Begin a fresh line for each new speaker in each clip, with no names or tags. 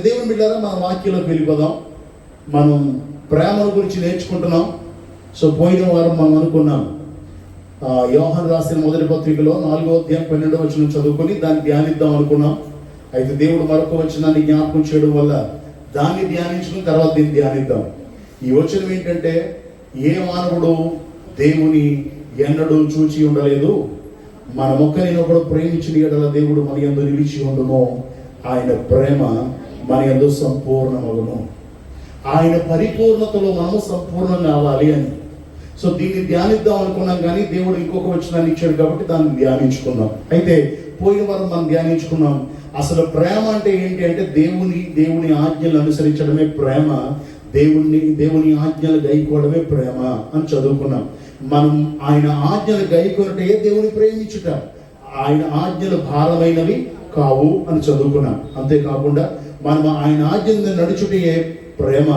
దేవుని బిడ్డారా, మన వాక్యంలోకి వెళ్ళిపోదాం. మనం ప్రేమల గురించి నేర్చుకుంటున్నాం. సో పోయిన వారం మనం అనుకున్నాం యోహాను రాసిన మొదటి పత్రికలో 4వ అధ్యాయం 12వ వచనం చదువుకొని దాన్ని ధ్యానిద్దాం అనుకున్నాం. అయితే దేవుడు మరొక వచనాన్ని జ్ఞాపకం చేయడం వల్ల దాన్ని ధ్యానించుకుని తర్వాత దీన్ని ధ్యానిద్దాం. ఈ వచనం ఏంటంటే, ఏ మానవుడు దేవుని ఎన్నడూ చూచి ఉండలేదు, మన మొక్కరినొకడు ప్రేమించిన యెడల దేవుడు మన యందు నిలిచి ఉండును, ఆయన ప్రేమ మన యందు సంపూర్ణమగును. ఆయన పరిపూర్ణతలో మనము సంపూర్ణం కావాలి అని. సో దీన్ని ధ్యానిద్దాం అనుకున్నాం, కానీ దేవుడు ఇంకొక వచనాన్ని ఇచ్చాడు కాబట్టి దాన్ని ధ్యానించుకున్నాం. అయితే పోయిన వారం మనం ధ్యానించుకున్నాం అసలు ప్రేమ అంటే ఏంటి అంటే, దేవుని ఆజ్ఞలు అనుసరించడమే ప్రేమ, దేవుని ఆజ్ఞలు గైకోవడమే ప్రేమ అని చదువుకున్నాం. మనం ఆయన ఆజ్ఞలు గైకొనటే దేవుని ప్రేమించుట, ఆయన ఆజ్ఞలు భారమైనవి కావు అని చదువుకున్నాం. అంతేకాకుండా మనం ఆయన ఆజ్ఞలు నడుచుటే ప్రేమ,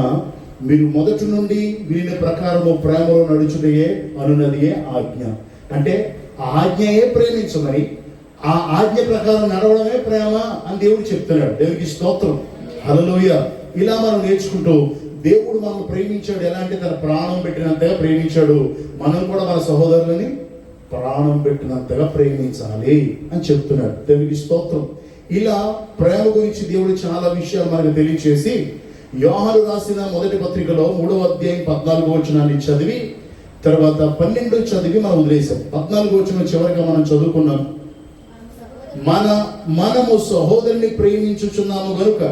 మీరు మొదటి నుండి విని ప్రకారము ప్రేమలో నడుచుటయే అనున్నదియే ఆజ్ఞ. అంటే ఆ ఆజ్ఞయే ప్రేమించమని, ఆ ఆజ్ఞ ప్రకారం నడవడమే ప్రేమ అని దేవుడు చెప్తున్నాడు. దేవుడికి స్తోత్రం, హల్లెలూయా. ఇలా మనం నేర్చుకుంటూ దేవుడు మనల్ని ప్రేమించాడు. ఎలా అంటే తన ప్రాణం పెట్టినంతగా ప్రేమించాడు. మనం కూడా మన సహోదరులని ప్రాణం పెట్టినంతగా ప్రేమించాలి అని చెప్తున్నాడు. దేవుడికి స్తోత్రం. ఇలా ప్రేమ గురించి దేవుడు చాలా విషయాలు మనకు తెలియచేసి, యోహాను రాసిన మొదటి పత్రికలో 3వ అధ్యాయం 14వ వచనాన్ని చదివి తర్వాత 12 చదివి మనం వదిలేసాం. 14వ వచనం చివరిగా మనం చదువుకున్నాం, మనము సహోదరుని ప్రేమించుచున్నాము గనుక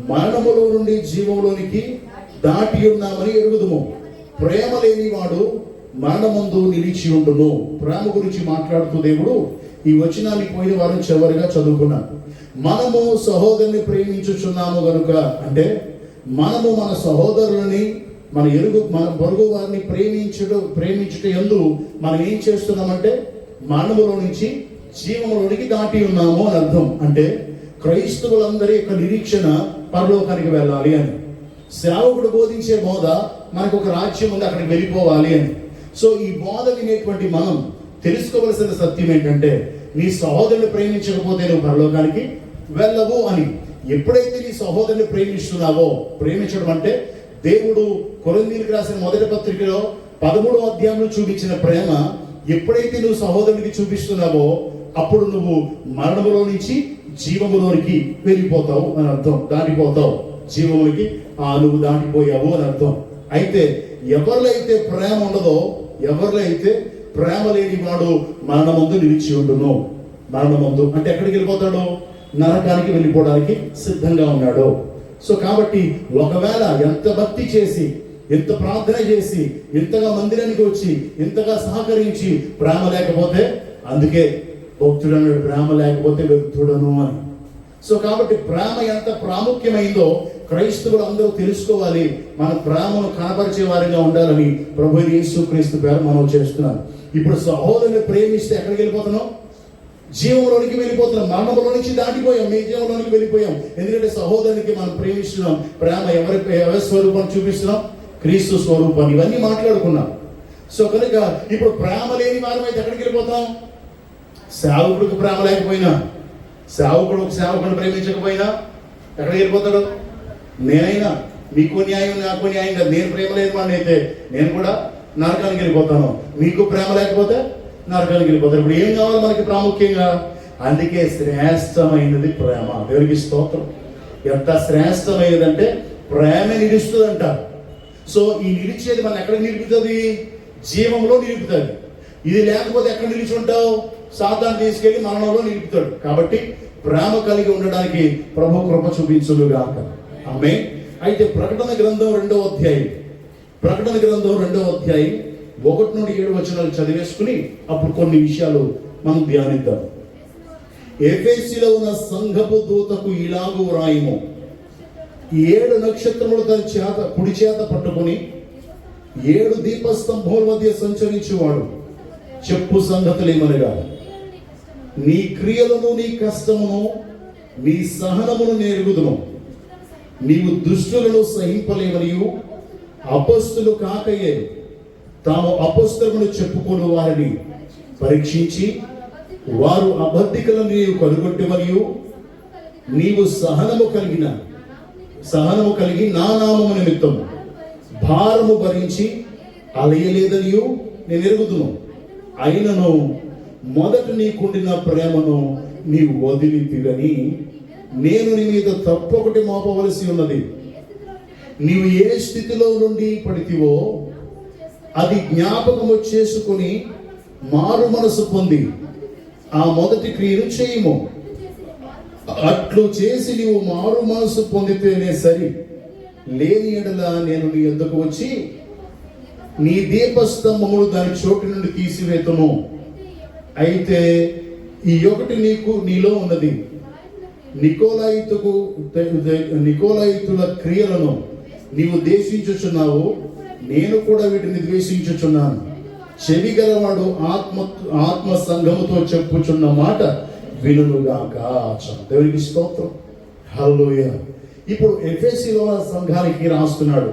మరణములో నుండి జీవములోనికి దాటి ఉన్నామని ఎరుగుదుము. ప్రేమ లేని వాడు మరణమందు నిలిచి ఉండును. ప్రేమ గురించి మాట్లాడుతూ దేవుడు ఈ వచనాన్ని పోయిన వారం చివరిగా చదువుకున్నాం. మనము సహోదరుని ప్రేమించుచున్నాము గనుక అంటే, మనము మన సహోదరులని మన పొరుగు వారిని ప్రేమించుట యందు మనం ఏం చేస్తున్నామంటే, మరణములో నుంచి జీవములోనికి దాటి ఉన్నాము అని అర్థం. అంటే క్రైస్తవులందరి యొక్క నిరీక్షణ పరలోకానికి వెళ్ళాలి అని. సేవకుడు బోధించే బోధ మనకు ఒక రాజ్యం ఉంది, అక్కడికి వెళ్ళిపోవాలి అని. సో ఈ బోధ వినేటువంటి మనం తెలుసుకోవలసిన సత్యం ఏంటంటే, నీ సహోదరుని ప్రేమించకపోతే నువ్వు పరలోకానికి వెళ్ళవు అని. ఎప్పుడైతే నీ సహోదరుని ప్రేమిస్తున్నావో, ప్రేమించడం అంటే దేవుడు కొరింథీయులకు రాసిన మొదటి పత్రికలో 13వ అధ్యాయంలో చూపించిన ప్రేమ ఎప్పుడైతే నువ్వు సహోదరునికి చూపిస్తున్నావో, అప్పుడు నువ్వు మరణములో నుంచి జీవములోనికి వెళ్ళిపోతావు అని అర్థం. దాటిపోతావు జీవములకి, నువ్వు దాటిపోయావు అని అర్థం. అయితే ఎవరిలో అయితే ప్రేమ ఉండదో, ఎవరిలో అయితే ప్రేమ లేని వాడు మరణమందు నిలిచి ఉండును. మరణమందు అంటే ఎక్కడికి వెళ్ళిపోతాడు? నరకానికి వెళ్ళిపోవడానికి సిద్ధంగా ఉన్నాడు. సో కాబట్టి ఒకవేళ ఎంత భక్తి చేసి, ఎంత ప్రార్థన చేసి, ఎంతగా మందిరానికి వచ్చి, ఎంతగా సహకరించి ప్రేమ లేకపోతే, అందుకే భక్తుడు అన్నాడు ప్రేమ లేకపోతే వ్యక్తుడను అని. సో కాబట్టి ప్రేమ ఎంత ప్రాముఖ్యమైందో క్రైస్తవులు అందరూ తెలుసుకోవాలి. మన ప్రేమను కనపరిచే వారిగా ఉండాలని ప్రభు యేసుక్రీస్తు పేరు మనం చేస్తున్నాం. ఇప్పుడు సహోదరుని ప్రేమిస్తే ఎక్కడికి వెళ్ళిపోతున్నాం? జీవంలోనికి వెళ్ళిపోతున్నాం. మరణంలో నుంచి దాటిపోయాం, మీ జీవంలోనికి వెళ్ళిపోయాం. ఎందుకంటే సహోదరునికి మనం ప్రేమిస్తున్నాం. ప్రేమ ఎవరి స్వరూపాన్ని చూపిస్తున్నాం? క్రీస్తు స్వరూపాన్ని. ఇవన్నీ మాట్లాడుకున్నాం. సో కనుక ఇప్పుడు ప్రేమ లేని వారం అయితే ఎక్కడికి వెళ్ళిపోతాం? సేవకుడికి ప్రేమ లేకపోయినా, సేవకుడు ఒక సేవకుడిని ప్రేమించకపోయినా ఎక్కడికి వెళ్ళిపోతాడు? నేనైనా మీకు న్యాయం, నాకు న్యాయం కాదు. నేను ప్రేమ లేని వాడిని అయితే నేను కూడా నరకానికి వెళ్ళిపోతాను. మీకు ప్రేమ లేకపోతే నరకానికి వెళ్ళిపోతారు. ఇప్పుడు ఏం కావాలి మనకి ప్రాముఖ్యంగా? అందుకే శ్రేష్టమైనది ప్రేమ. దేవునికి స్తోత్రం. ఎంత శ్రేష్టమైనదంటే ప్రేమ నిలుస్తుందంట. సో ఈ నిలిచేది మనం ఎక్కడ నిలుపుతుంది? జీవంలో నిలుపుతుంది. ఇది లేకపోతే ఎక్కడ నిలిచి ఉంటావు? సాతాను తీసుకెళ్లి మరణంలో నిలుపుతాడు. కాబట్టి ప్రేమ కలిగి ఉండడానికి ప్రభు కృప చూపించుగాక. ఆమేన్. అయితే ప్రకటన గ్రంథం 2వ అధ్యాయం 1 నుండి 7 వచనాలు చదివేసుకుని అప్పుడు కొన్ని విషయాలు మనం ధ్యానిద్దాం. ఎఫెసీలో ఉన్న సంఘపు దూతకు ఇలాగూ వ్రాయుము, 7 నక్షత్రములు తన కుడి చేత పట్టుకుని 7 దీపస్తంభముల మధ్య సంచరించేవాడు చెప్పు సంగతులేమనగా, నీ క్రియలను, నీ కష్టమును, నీ సహనమును నేరుగుదును. నీవు దుష్టులను సహింపలేవనియు అపొస్తలులు కాకయే తాము అపొస్తలులను చెప్పుకుని వారిని పరీక్షించి వారు అబద్ధికులను నీవు కనుగొట్టమనియు నీవు సహనము కలిగిన సహనము కలిగి నా నామము నిమిత్తం భారము భరించి అలయలేదనియు నేను ఎరుగుదును. అయినను మొదట నీకుండిన ప్రేమను నీవు వదిలితివని నేను నీ మీద తప్పొకటి మోపవలసి ఉన్నది. నీవు ఏ స్థితిలో నుండి పడితివో అది జ్ఞాపకము చేసుకుని మారు మనసు పొంది ఆ మొదటి క్రియను చేయము. అట్లు చేసి నీవు మారు మనసు పొందితేనే సరి. లేని ఎడల నేను నీ యొద్దకు వచ్చి నీ దీపస్తంభములు దాని చోటు నుండి తీసివేతును. అయితే ఈ ఒకటి నీలో ఉన్నది, నికోలాయితుల క్రియలను నీవు ద్వేషించుచున్నావు, నేను కూడా వీటిని ద్వేషించుచున్నాను. చెవి గలవాడు ఆత్మ సంఘముతో చెప్పుచున్న మాట వినుగాక. దేవునికి స్తోత్రం, హల్లెలూయా. ఇప్పుడు ఎఫెసీలో సంఘానికి రాస్తున్నాడు,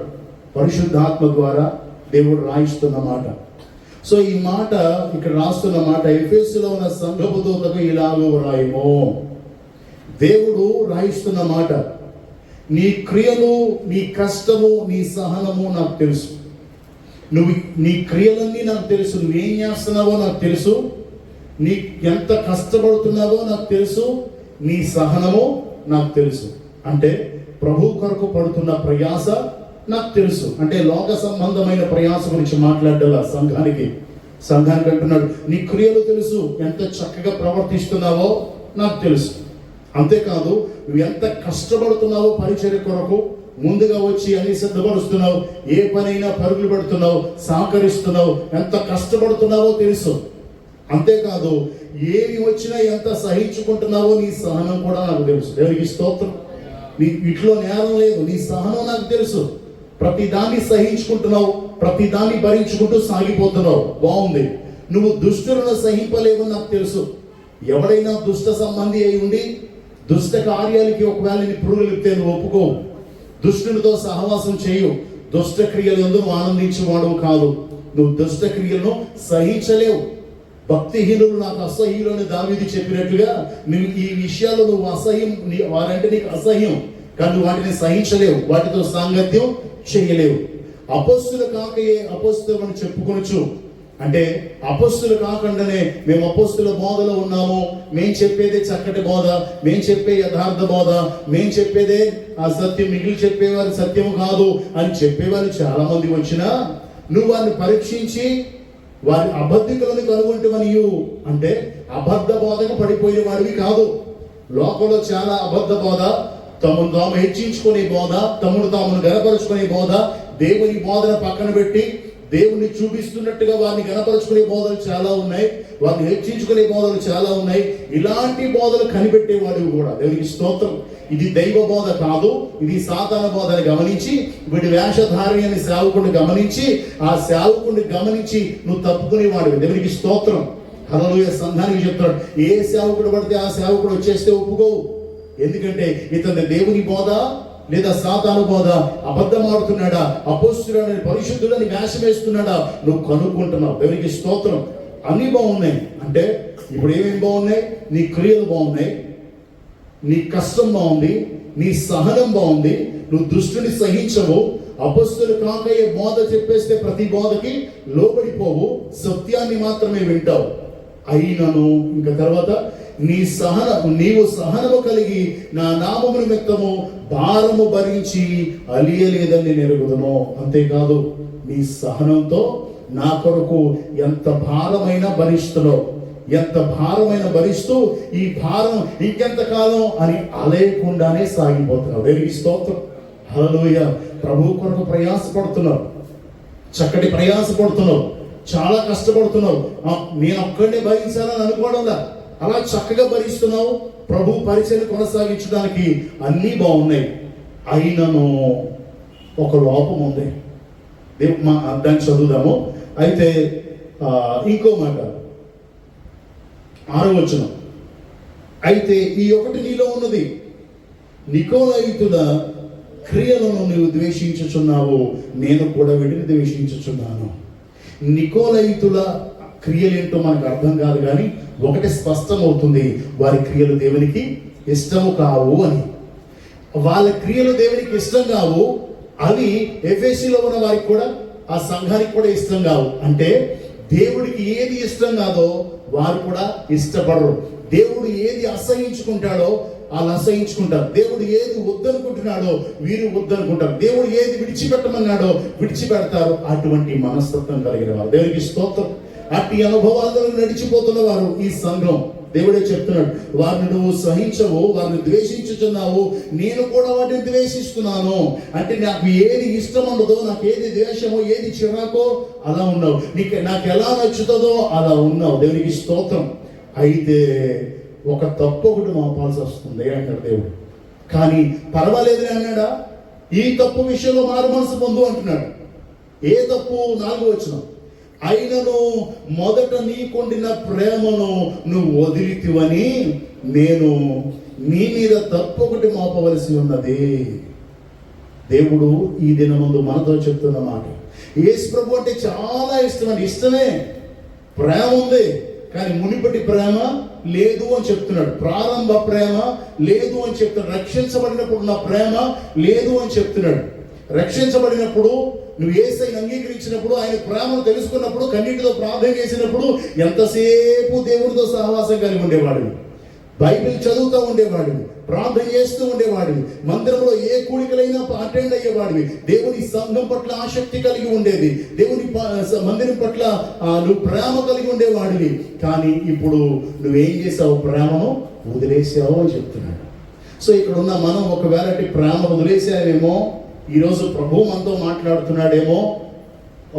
పరిశుద్ధాత్మ ద్వారా దేవుడు రాయిస్తున్న మాట. సో ఈ మాట ఇక్కడ రాస్తున్న మాట ఎఫెసీలో ఉన్న సంఘపు దూతకు ఇలాగూ రాయము. దేవుడు రాయిస్తున్న మాట, నీ క్రియలు, నీ కష్టము, నీ సహనము నాకు తెలుసు. నీ క్రియలన్నీ నాకు తెలుసు. నువ్వేం చేస్తున్నావో నాకు తెలుసు. నీ ఎంత కష్టపడుతున్నావో నాకు తెలుసు. నీ సహనము నాకు తెలుసు. అంటే ప్రభు కొరకు పడుతున్న ప్రయాస నాకు తెలుసు. అంటే లోక సంబంధమైన ప్రయాస గురించి మాట్లాడాల సంఘానికి అంటున్నాడు, నీ క్రియలు తెలుసు, ఎంత చక్కగా ప్రవర్తిస్తున్నావో నాకు తెలుసు. అంతేకాదు, నువ్వు ఎంత కష్టపడుతున్నావో పరిచర్య కొరకు, ముందుగా వచ్చి అన్ని సిద్ధపరుస్తున్నావు, ఏ పనైనా పరుగులు పెడుతున్నావు, సహకరిస్తున్నావు, ఎంత కష్టపడుతున్నావో తెలుసు. అంతేకాదు, ఏమి వచ్చినా ఎంత సహించుకుంటున్నావో నీ సహనం కూడా నాకు తెలుసు. దేవునికి స్తోత్రం. నీ ఇట్లో నేరం లేదు, నీ సహనం నాకు తెలుసు. ప్రతి దాన్ని సహించుకుంటున్నావు, ప్రతి దాన్ని భరించుకుంటూ సాగిపోతున్నావు, బాగుంది. నువ్వు దుష్టులను సహింపలేవని నాకు తెలుసు. ఎవడైనా దుష్ట సంబంధి అయి ఉండి దుష్ట కార్యాలకి ఒకవేళ నీ పురుగులిపితే నువ్వు ఒప్పుకోవు, దుష్టునితో సహవాసం చేయు, దుష్ట క్రియలు నువ్వు ఆనందించేవాడు కాదు. నువ్వు దుష్ట క్రియలను సహించలేవు. భక్తిహీనులు నాకు అసహ్యులు అని దావీదు చెప్పినట్టుగా నువ్వు ఈ విషయాలు నువ్వు అసహ్యం, వారంటే నీకు అసహ్యం, కానీ వాటిని సహించలేవు, వాటితో సాంగత్యం చేయలేవు. అపొస్తలులు కాకయే అపొస్తలులు అని చెప్పుకొనొచ్చు. అంటే అపొస్తలులు కాకుండానే మేము అపొస్తలుల బోధలో ఉన్నాము, మేము చెప్పేదే చక్కటి బోధ, మేము చెప్పే యథార్థ బోధ, మేము చెప్పేదే ఆ సత్యం, మిగిలి చెప్పేవారు సత్యం కాదు అని చెప్పేవారు చాలా మంది వచ్చినా నువ్వు వారిని పరీక్షించి వారి అబద్ధికులను కనుగొంటవనియు అంటే అబద్ధ బోధకు పడిపోయే వాడివి కాదు. లోకంలో చాలా అబద్ధ బోధ, తమను తాము హెచ్చించుకునే బోధ, తమను తామును గనపరుచుకునే బోధ, దేవుని బోధన పక్కన పెట్టి దేవుణ్ణి చూపిస్తున్నట్టుగా వారిని గనపరుచుకునే బోధలు చాలా ఉన్నాయి, వారిని హెచ్చించుకునే బోధలు చాలా ఉన్నాయి. ఇలాంటి బోధలు కనిపెట్టేవాడు కూడా. దేవునికి స్తోత్రం. ఇది దైవ బోధ కాదు, ఇది సాతాన బోధని గమనించి, వీడి వేషధారి అని సేవకుడిని గమనించి, ఆ సేవకుడిని గమనించి నువ్వు తప్పుకునేవాడు. దేవునికి స్తోత్రం, హల్లెలూయా. సంఘానికి చెప్తున్నాడు, ఏ సేవకుడు పడితే ఆ సేవకుడు వచ్చేస్తే ఒప్పుకోవు. ఎందుకంటే ఇతని దేవుని బోధ లేదా సాతాను బోధ, అబద్ధమాడుతున్నాడా, అపొస్తలుడని పరిశుద్ధుడని వేషం వేస్తున్నాడా నువ్వు కనుక్కుంటున్నావు. దేవునికి స్తోత్రం. అన్ని బాగున్నాయి. అంటే ఇప్పుడు ఏమేమి బాగున్నాయి? నీ క్రియలు బాగున్నాయి, నీ కష్టం బాగుంది, నీ సహనం బాగుంది, నువ్వు దుష్టుని సహించవు, అపొస్తలులు కాకయే బోధ చెప్పేస్తే ప్రతి బోధకి లోబడిపోవు, సత్యాన్ని మాత్రమే వింటావు. అయినను ఇంకా తర్వాత నీవు సహనము కలిగి నా నామము నిమిత్తము భారము భరించి అలియలేదని నేను ఎరుగుదును. అంతేకాదు, నీ సహనంతో నా కొరకు ఎంత భారమైన భరిస్తున్నావు, ఎంత భారమైన భరిస్తూ ఈ భారం ఇంకెంత కాలం అని అలేయకుండానే సాగిపోతున్నావు. దేవునికి స్తోత్రం, హల్లెలూయా. ప్రభు కొరకు ప్రయాసపడుతున్నావు, చక్కటి ప్రయాసపడుతున్నావు, చాలా కష్టపడుతున్నావు. నేను ఒక్కడినే భరించాలని అనుకోవడంలా, అలా చక్కగా భరిస్తున్నావు. ప్రభు పరిచయం కొనసాగించడానికి అన్నీ బాగున్నాయి. అయినను ఒక లోపం ఉంది. దాన్ని చదువుదాము. అయితే ఇంకో మాట, 6వ వచనం. అయితే ఈ ఒకటి నీలో ఉన్నది, నికోలాయితుల క్రియలను నీవు ద్వేషించుచున్నావు, నేను కూడా వీటిని ద్వేషించుచున్నాను. నికోలాయితుల క్రియలేంటో మనకు అర్థం కాదు, కానీ ఒకటి స్పష్టమవుతుంది, వారి క్రియలు దేవునికి ఇష్టము కావు అని. వాళ్ళ క్రియలు దేవునికి ఇష్టం కావు, అవి ఎఫెసీలో ఉన్న వారికి కూడా, ఆ సంఘానికి కూడా ఇష్టం కావు. అంటే దేవుడికి ఏది ఇష్టం కాదో వారు కూడా ఇష్టపడరు. దేవుడు ఏది అసహించుకుంటాడో వాళ్ళు అసహించుకుంటారు. దేవుడు ఏది వద్దనుకుంటున్నాడో వీరు వద్దనుకుంటారు. దేవుడు ఏది విడిచిపెట్టమన్నాడో విడిచిపెడతారు. అటువంటి మనస్తత్వం కలిగిన వారు, దేవునికి స్తోత్రం. అట్టి అనుభవాలను నడిచిపోతున్న వారు ఈ సంఘం. దేవుడే చెప్తున్నాడు, వారిని నువ్వు సహించవు, వారిని ద్వేషించుచున్నావు, నేను కూడా వాటిని ద్వేషిస్తున్నాను. అంటే నాకు ఏది ఇష్టం ఉండదో, నాకు ఏది ద్వేషమో, ఏది చిరాకో అలా ఉన్నావు, నాకు ఎలా నచ్చుతుందో అలా ఉన్నావు. దేవునికి స్తోత్రం. అయితే ఒక తప్పు ఒకటి మోపాల్సి వస్తుంది అంటాడు దేవుడు. కానీ పర్వాలేదులే అన్నాడా? ఈ తప్పు విషయంలో మారు మనసు పొందు అంటున్నాడు. ఏ తప్పు? 4వ వచనం, అయినను మొదట నీకుండిన ప్రేమను నువ్వు వదిలితివని నేను నీ మీద తప్పు ఒకటి మోపవలసి ఉన్నది. దేవుడు ఈ దినమందు మనతో చెప్తున్న మాట. యేసు ప్రభు అంటే చాలా ఇష్టం అండి. ఇష్టమే, ప్రేమ ఉంది, కానీ మునిపటి ప్రేమ లేదు అని చెప్తున్నాడు. ప్రారంభ ప్రేమ లేదు అని చెప్తున్నాడు. రక్షించబడినప్పుడు ఉన్న ప్రేమ లేదు అని చెప్తున్నాడు. రక్షించబడినప్పుడు నువ్వు యేసయ్యను అంగీకరించినప్పుడు, ఆయన ప్రేమను తెలుసుకున్నప్పుడు, కన్నీటితో ప్రార్థన చేసినప్పుడు ఎంతసేపు దేవుడితో సహవాసం కలిగి ఉండేవాడివి, బైబిల్ చదువుతూ ఉండేవాడివి, ప్రార్థన చేస్తూ ఉండేవాడివి, మందిరంలో ఏ కూడికలైనా అటెండ్ అయ్యేవాడివి, దేవుని సంఘం పట్ల ఆసక్తి కలిగి ఉండేది, దేవుని మందిరం పట్ల నువ్వు ప్రేమ కలిగి ఉండేవాడివి. కానీ ఇప్పుడు నువ్వేం చేసావు? ప్రేమను వదిలేసావు అని చెప్తున్నాడు. సో ఇక్కడ ఉన్న మనం ఒకవేళ ప్రేమను వదిలేసావేమో, ఈరోజు ప్రభు మనతో మాట్లాడుతున్నాడేమో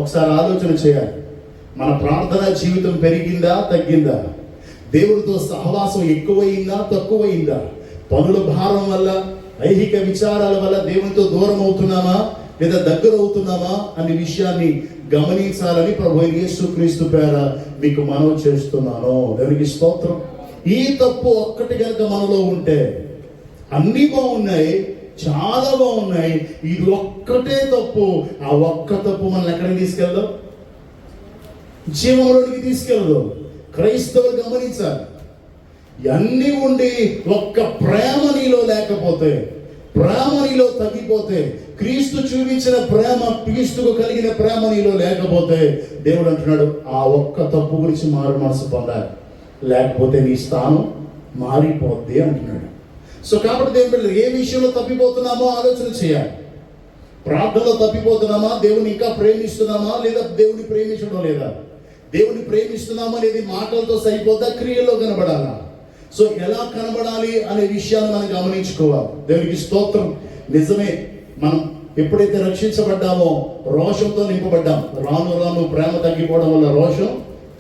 ఒకసారి ఆలోచన చేయాలి. మన ప్రార్థన జీవితం పెరిగిందా, తగ్గిందా? దేవుడితో సహవాసం ఎక్కువైందా, తక్కువైందా? పనుల భారం వల్ల, ఐహిక విచారాల వల్ల దేవునితో దూరం అవుతున్నామా లేదా దగ్గర అవుతున్నామా అనే విషయాన్ని గమనించాలని ప్రభు యేసుక్రీస్తు పేర మీకు మనవి చేస్తున్నాను. దేవునికి స్తోత్రం. ఈ తప్పు ఒక్కటి కనుక మనలో ఉంటే, అన్నీ బాగున్నాయి, చాలా బాగున్నాయి, ఇది ఒక్కటే తప్పు, ఆ ఒక్క తప్పు మనల్ని ఎక్కడికి తీసుకెళ్దాం? జీవంలోనికి తీసుకెళ్దాం. క్రైస్తవులు గమనించాలి, అన్నీ ఉండి ఒక్క ప్రేమ నీలో లేకపోతే, ప్రేమ నీలో తగ్గిపోతే, క్రీస్తు చూపించిన ప్రేమ, క్రీస్తుకు కలిగిన ప్రేమ నీలో లేకపోతే, దేవుడు అంటున్నాడు ఆ ఒక్క తప్పు గురించి మారు మనసు పొందాలి, లేకపోతే నీ స్థానం మారిపోద్ది అంటున్నాడు. సో కాబట్టి దేవుడు ఏ విషయంలో తప్పిపోతున్నామో ఆలోచన చేయాలి. ప్రార్థనలో తప్పిపోతున్నామా? దేవుని ఇంకా ప్రేమిస్తున్నామా లేదా దేవుని ప్రేమించడం లేదా? దేవుని ప్రేమిస్తున్నామా అనేది మాటలతో సరిపోతా, క్రియల్లో కనబడాలా? సో ఎలా కనబడాలి అనే విషయాన్ని మనం గమనించుకోవాలి. దేవునికి స్తోత్రం. నిజమే, మనం ఎప్పుడైతే రక్షించబడ్డామో రోషంతో నింపబడ్డాం. రాను రాను ప్రేమ తగ్గిపోవడం వల్ల రోషం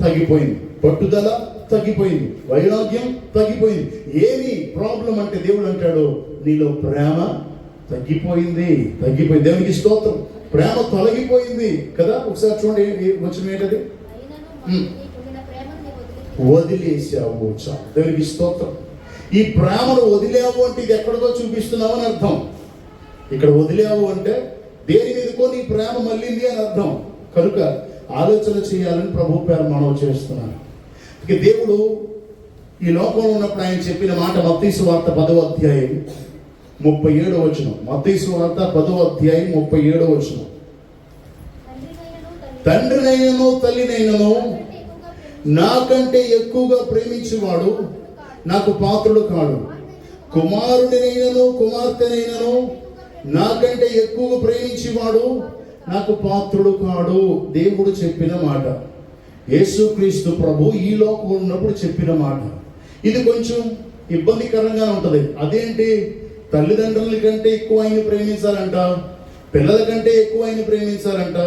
తగ్గిపోయింది, పట్టుదల తగ్గిపోయింది, వైరాగ్యం తగ్గిపోయింది. ఏమి ప్రాబ్లం అంటే దేవుడు అంటాడు నీలో ప్రేమ తగ్గిపోయింది. దేవునికి స్తోత్రం. ప్రేమ తొలగిపోయింది కదా. ఒకసారి చూడండి వచ్చిన ఏంటది? వదిలేసావు. దేవునికి స్తోత్రం. ఈ ప్రేమను వదిలేవు అంటే ఇది ఎక్కడితో చూపిస్తున్నావు అని అర్థం. ఇక్కడ వదిలేవు అంటే దేని మీదకో నీ ప్రేమ మళ్ళింది అని అర్థం. కనుక ఆలోచన చేయాలని ప్రభు పేరు మనవి చేస్తున్నాను. ఇక దేవుడు ఈ లోకంలో ఉన్నప్పుడు ఆయన చెప్పిన మాట మత్తయి సువార్త 10వ అధ్యాయం 37వ వచనం. మత్తయి సువార్త 10వ అధ్యాయం 37వ వచనం. తండ్రినైనను తల్లినైనను నాకంటే ఎక్కువగా ప్రేమించేవాడు నాకు పాత్రుడు కాడు. కుమారుడినైనను కుమార్తెనైనను నాకంటే ఎక్కువగా ప్రేమించేవాడు నాకు పాత్రుడు కాడు. దేవుడు చెప్పిన మాట, యేసుక్రీస్తు ప్రభు ఈ లోకం ఉన్నప్పుడు చెప్పిన మాట. ఇది కొంచెం ఇబ్బందికరంగా ఉంటుంది. అదేంటి? తల్లిదండ్రుల కంటే ఎక్కువ ఆయన ప్రేమించాలంట, పిల్లల కంటే ఎక్కువ ఆయన ప్రేమించాలంట.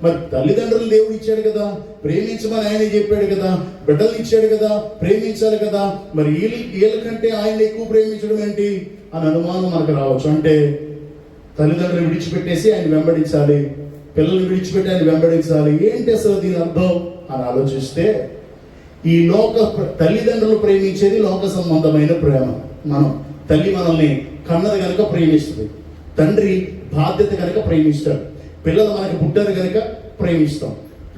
మరి తల్లిదండ్రులు దేవుడు ఇచ్చాడు కదా, ప్రేమించమని ఆయన చెప్పాడు కదా, బిడ్డలు ఇచ్చాడు కదా, ప్రేమించాలి కదా. మరి వీళ్ళ కంటే ఆయన ఎక్కువ ప్రేమించడం ఏంటి అని అనుమానం మనకు రావచ్చు. అంటే తల్లిదండ్రులు విడిచిపెట్టేసి ఆయన వెంబడించాలి, పిల్లల్ని విడిచిపెట్టి ఆయన వెంబడించాలి. ఏంటి అసలు దీని అర్థం అని ఆలోచిస్తే, ఈ లోక తల్లిదండ్రులు ప్రేమించేది లోక సంబంధమైన ప్రేమ. మనం తల్లి మనల్ని కన్నది కనుక ప్రేమిస్తుంది, తండ్రి బాధ్యత కనుక ప్రేమిస్తాడు, పిల్లలు మనకి పుట్టారు కనుక ప్రేమిస్తాం,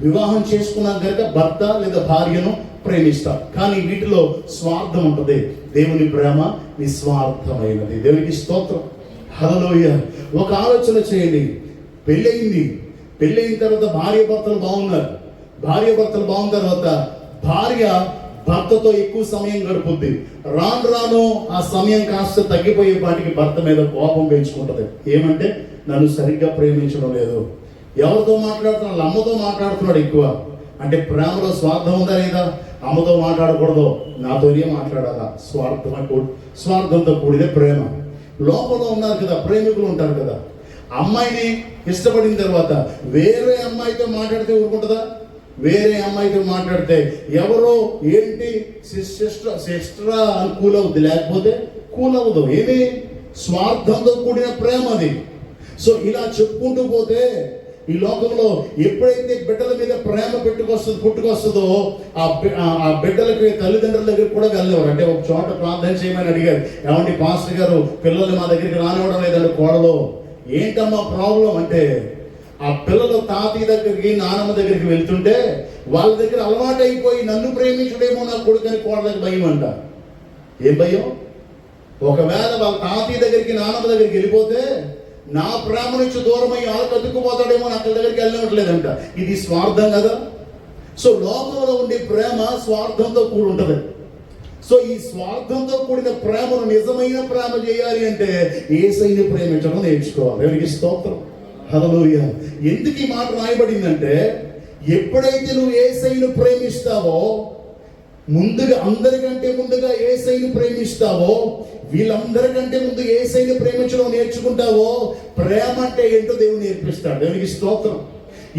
వివాహం చేసుకున్నాం కనుక భర్త లేదా భార్యను ప్రేమిస్తాం. కానీ వీటిలో స్వార్థం ఉంటుంది. దేవుని ప్రేమ నిస్వార్థమైనది. దేవునికి స్తోత్రం. హల్లెలూయ. ఒక ఆలోచన చేయండి. పెళ్ళయిన తర్వాత భార్య భర్తలు బాగున్న తర్వాత భార్య భర్తతో ఎక్కువ సమయం గడుపుద్ది. రాను ఆ సమయం కాస్త తగ్గిపోయే వాటికి భర్త మీద కోపం పెంచుకుంటది. ఏమంటే నన్ను సరిగ్గా ప్రేమించడం లేదు. ఎవరితో మాట్లాడుతున్నాడు? వాళ్ళ అమ్మతో మాట్లాడుతున్నాడు ఎక్కువ. అంటే ప్రేమలో స్వార్థం ఉందా లేదా? అమ్మతో మాట్లాడకూడదు, నాతోనే మాట్లాడాలా. స్వార్థంతో కూడిన ప్రేమ. లోపల ఉన్నారు కదా, ప్రేమికులు ఉంటారు కదా. అమ్మాయిని ఇష్టపడిన తర్వాత వేరే అమ్మాయితో మాట్లాడితే ఊరుకుంటుందా? వేరే అమ్మాయితో మాట్లాడితే ఎవరో ఏంటి సిస్టరా అని కూల్ అవుద్ది, లేకపోతే కూల్ అవ్వదు. ఏమి? స్వార్థంతో కూడిన ప్రేమ అది. సో ఇలా చెప్పుకుంటూ పోతే ఈ లోకంలో ఎప్పుడైతే బిడ్డల మీద ప్రేమ పుట్టుకొస్తుందో ఆ బిడ్డలకి తల్లిదండ్రుల దగ్గర కూడా వెళ్ళేవారు. అంటే ఒక చోట ప్రార్థన చేయమని అడిగారు. ఏమండి పాస్టర్ గారు, పిల్లలు మా దగ్గరికి రానివ్వడం లేదండి కోడలో. ఏంటమ్మా ప్రాబ్లం అంటే, ఆ పిల్లలు తాతయ్య దగ్గరికి నానమ్మ దగ్గరికి వెళ్తుంటే వాళ్ళ దగ్గర అలవాటు అయిపోయి నన్ను ప్రేమించుడేమో నా కొడుకని కోడలకి భయం అంట. ఏం భయం? ఒకవేళ వాళ్ళ తాతయ్య దగ్గరికి నానమ్మ దగ్గరికి వెళ్ళిపోతే నా ప్రేమ నుంచి దూరమై వాళ్ళకి అతుక్కుపోతాడేమో నా దగ్గరికి వెళ్ళనివ్వట్లేదంట. ఇది స్వార్థం కదా. సో లోకంలో ఉండే ప్రేమ స్వార్థంతో కూడి ఉంటది. సో ఈ స్వార్థంతో కూడిన ప్రేమను నిజమైన ప్రేమ చేయాలి అంటే యేసయ్యను ప్రేమించడం నేర్చుకోవాలి. ఎవరికి స్తోత్రం, హల్లెలూయ. ఎందుకు ఈ మాట రాయబడిందంటే, ఎప్పుడైతే నువ్వు యేసయ్యను ప్రేమిస్తావో, అందరికంటే ముందుగా యేసయ్యను ప్రేమిస్తావో, వీళ్ళందరికంటే ముందు యేసయ్యను ప్రేమించడం నేర్చుకుంటావో, ప్రేమ అంటే ఏంటో దేవుడు నేర్పిస్తాడు. దేవునికి స్తోత్రం.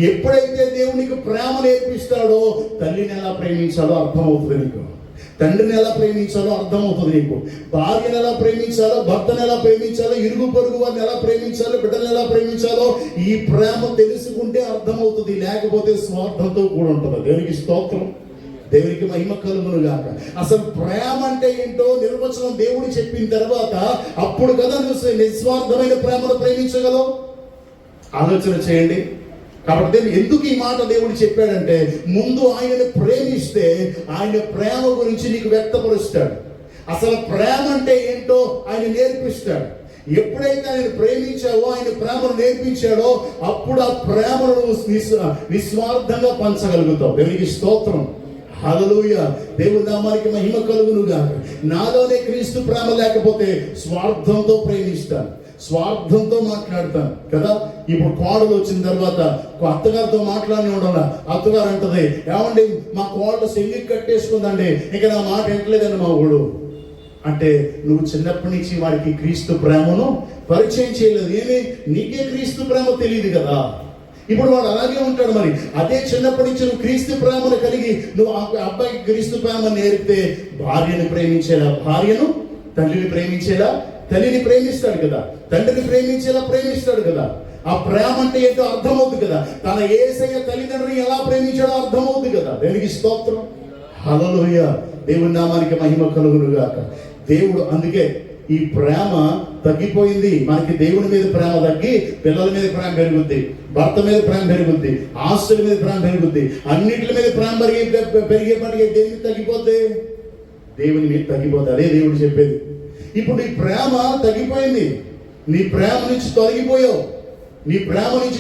ఎప్పుడైతే దేవునికి ప్రేమ నేర్పిస్తాడో, తల్లిని ఎలా ప్రేమించాలో అర్థమవుతుంది నీకు, తండ్రిని ఎలా ప్రేమించాలో అర్థమవుతుంది నీకు, భార్యను ఎలా ప్రేమించాలో, భర్తను ఎలా ప్రేమించాలో, ఇరుగు పొరుగు వారిని ఎలా ప్రేమించాలో, బిడ్డలను ఎలా ప్రేమించాలో ఈ ప్రేమ తెలుసుకుంటే అర్థమవుతుంది. లేకపోతే స్వార్థంతో కూడా ఉంటుంది. దేవునికి స్తోత్రం, దేవునికి మహిమ కలుగును గాక. అసలు ప్రేమ అంటే ఏంటో నిర్వచనం దేవుడు చెప్పిన తర్వాత అప్పుడు కదా నువ్వు నిస్వార్థమైన ప్రేమను ప్రేమించగలవు. ఆలోచన చేయండి. కాబట్టి ఎందుకు ఈ మాట దేవుడు చెప్పాడంటే, ముందు ఆయనను ప్రేమిస్తే ఆయన ప్రేమ గురించి నీకు వ్యక్తపరుస్తాడు. అసలు ప్రేమ అంటే ఏంటో ఆయన నేర్పిస్తాడు. ఎప్పుడైతే ఆయన ప్రేమించావో, ఆయన ప్రేమను నేర్పించాడో, అప్పుడు ఆ ప్రేమను నిస్వార్థంగా పంచగలుగుతావు. దేవునికి స్తోత్రం, హల్లెలూయ. దేవుని నామానికి మహిమ కలుగును గాక. నాలోనే క్రీస్తు ప్రేమ లేకపోతే స్వార్థంతో ప్రేమిస్తాను, స్వార్థంతో మాట్లాడతాను కదా. ఇప్పుడు కోడలు వచ్చిన తర్వాత అత్తగారితో మాట్లాడి ఉండాలి. అత్తగారు అంటది, ఏమండి మా కోడలు సెంగి కట్టేసుకుందండి, ఇక నా మాట ఎంటలేదండి మా ఊడు అంటే, నువ్వు చిన్నప్పటి నుంచి వాడికి క్రీస్తు ప్రేమను పరిచయం చేయలేదు. ఏమి? నీకే క్రీస్తు ప్రేమ తెలియదు కదా. ఇప్పుడు వాడు అలాగే ఉంటాడు. మరి అదే చిన్నప్పటి నుంచి నువ్వు క్రీస్తు ప్రేమను కలిగి నువ్వు అబ్బాయికి క్రీస్తు ప్రేమ నేర్పితే, భార్యను ప్రేమించేలా భార్యను, తల్లిని ప్రేమించేలా తల్లిని ప్రేమిస్తాడు కదా, తండ్రిని ప్రేమించేలా ప్రేమిస్తాడు కదా. ఆ ప్రేమ అంటే ఏంటో అర్థమవుతుంది కదా. తన యేసయ్య తల్లిదండ్రుని ఎలా ప్రేమించాడో అర్థమవుతుంది కదా. దేవునికి స్తోత్రం, హల్లెలూయ. దేవుని నామానికి మహిమ కలుగును గాక. దేవుడు అందుకే ఈ ప్రేమ తగ్గిపోయింది. మనకి దేవుని మీద ప్రేమ తగ్గి పిల్లల మీద ప్రేమ పెరుగుద్ది, భర్త మీద ప్రేమ పెరుగుద్ది, ఆస్తుల మీద ప్రేమ పెరుగుద్ది, అన్నిటి మీద ప్రేమ పెరిగేపటికి దేవుని తగ్గిపోద్ది, దేవుని మీద తగ్గిపోద్ది. అదే దేవుడు చెప్పేది. ఇప్పుడు నీ ప్రేమ తగ్గిపోయింది, నీ ప్రేమ నుంచి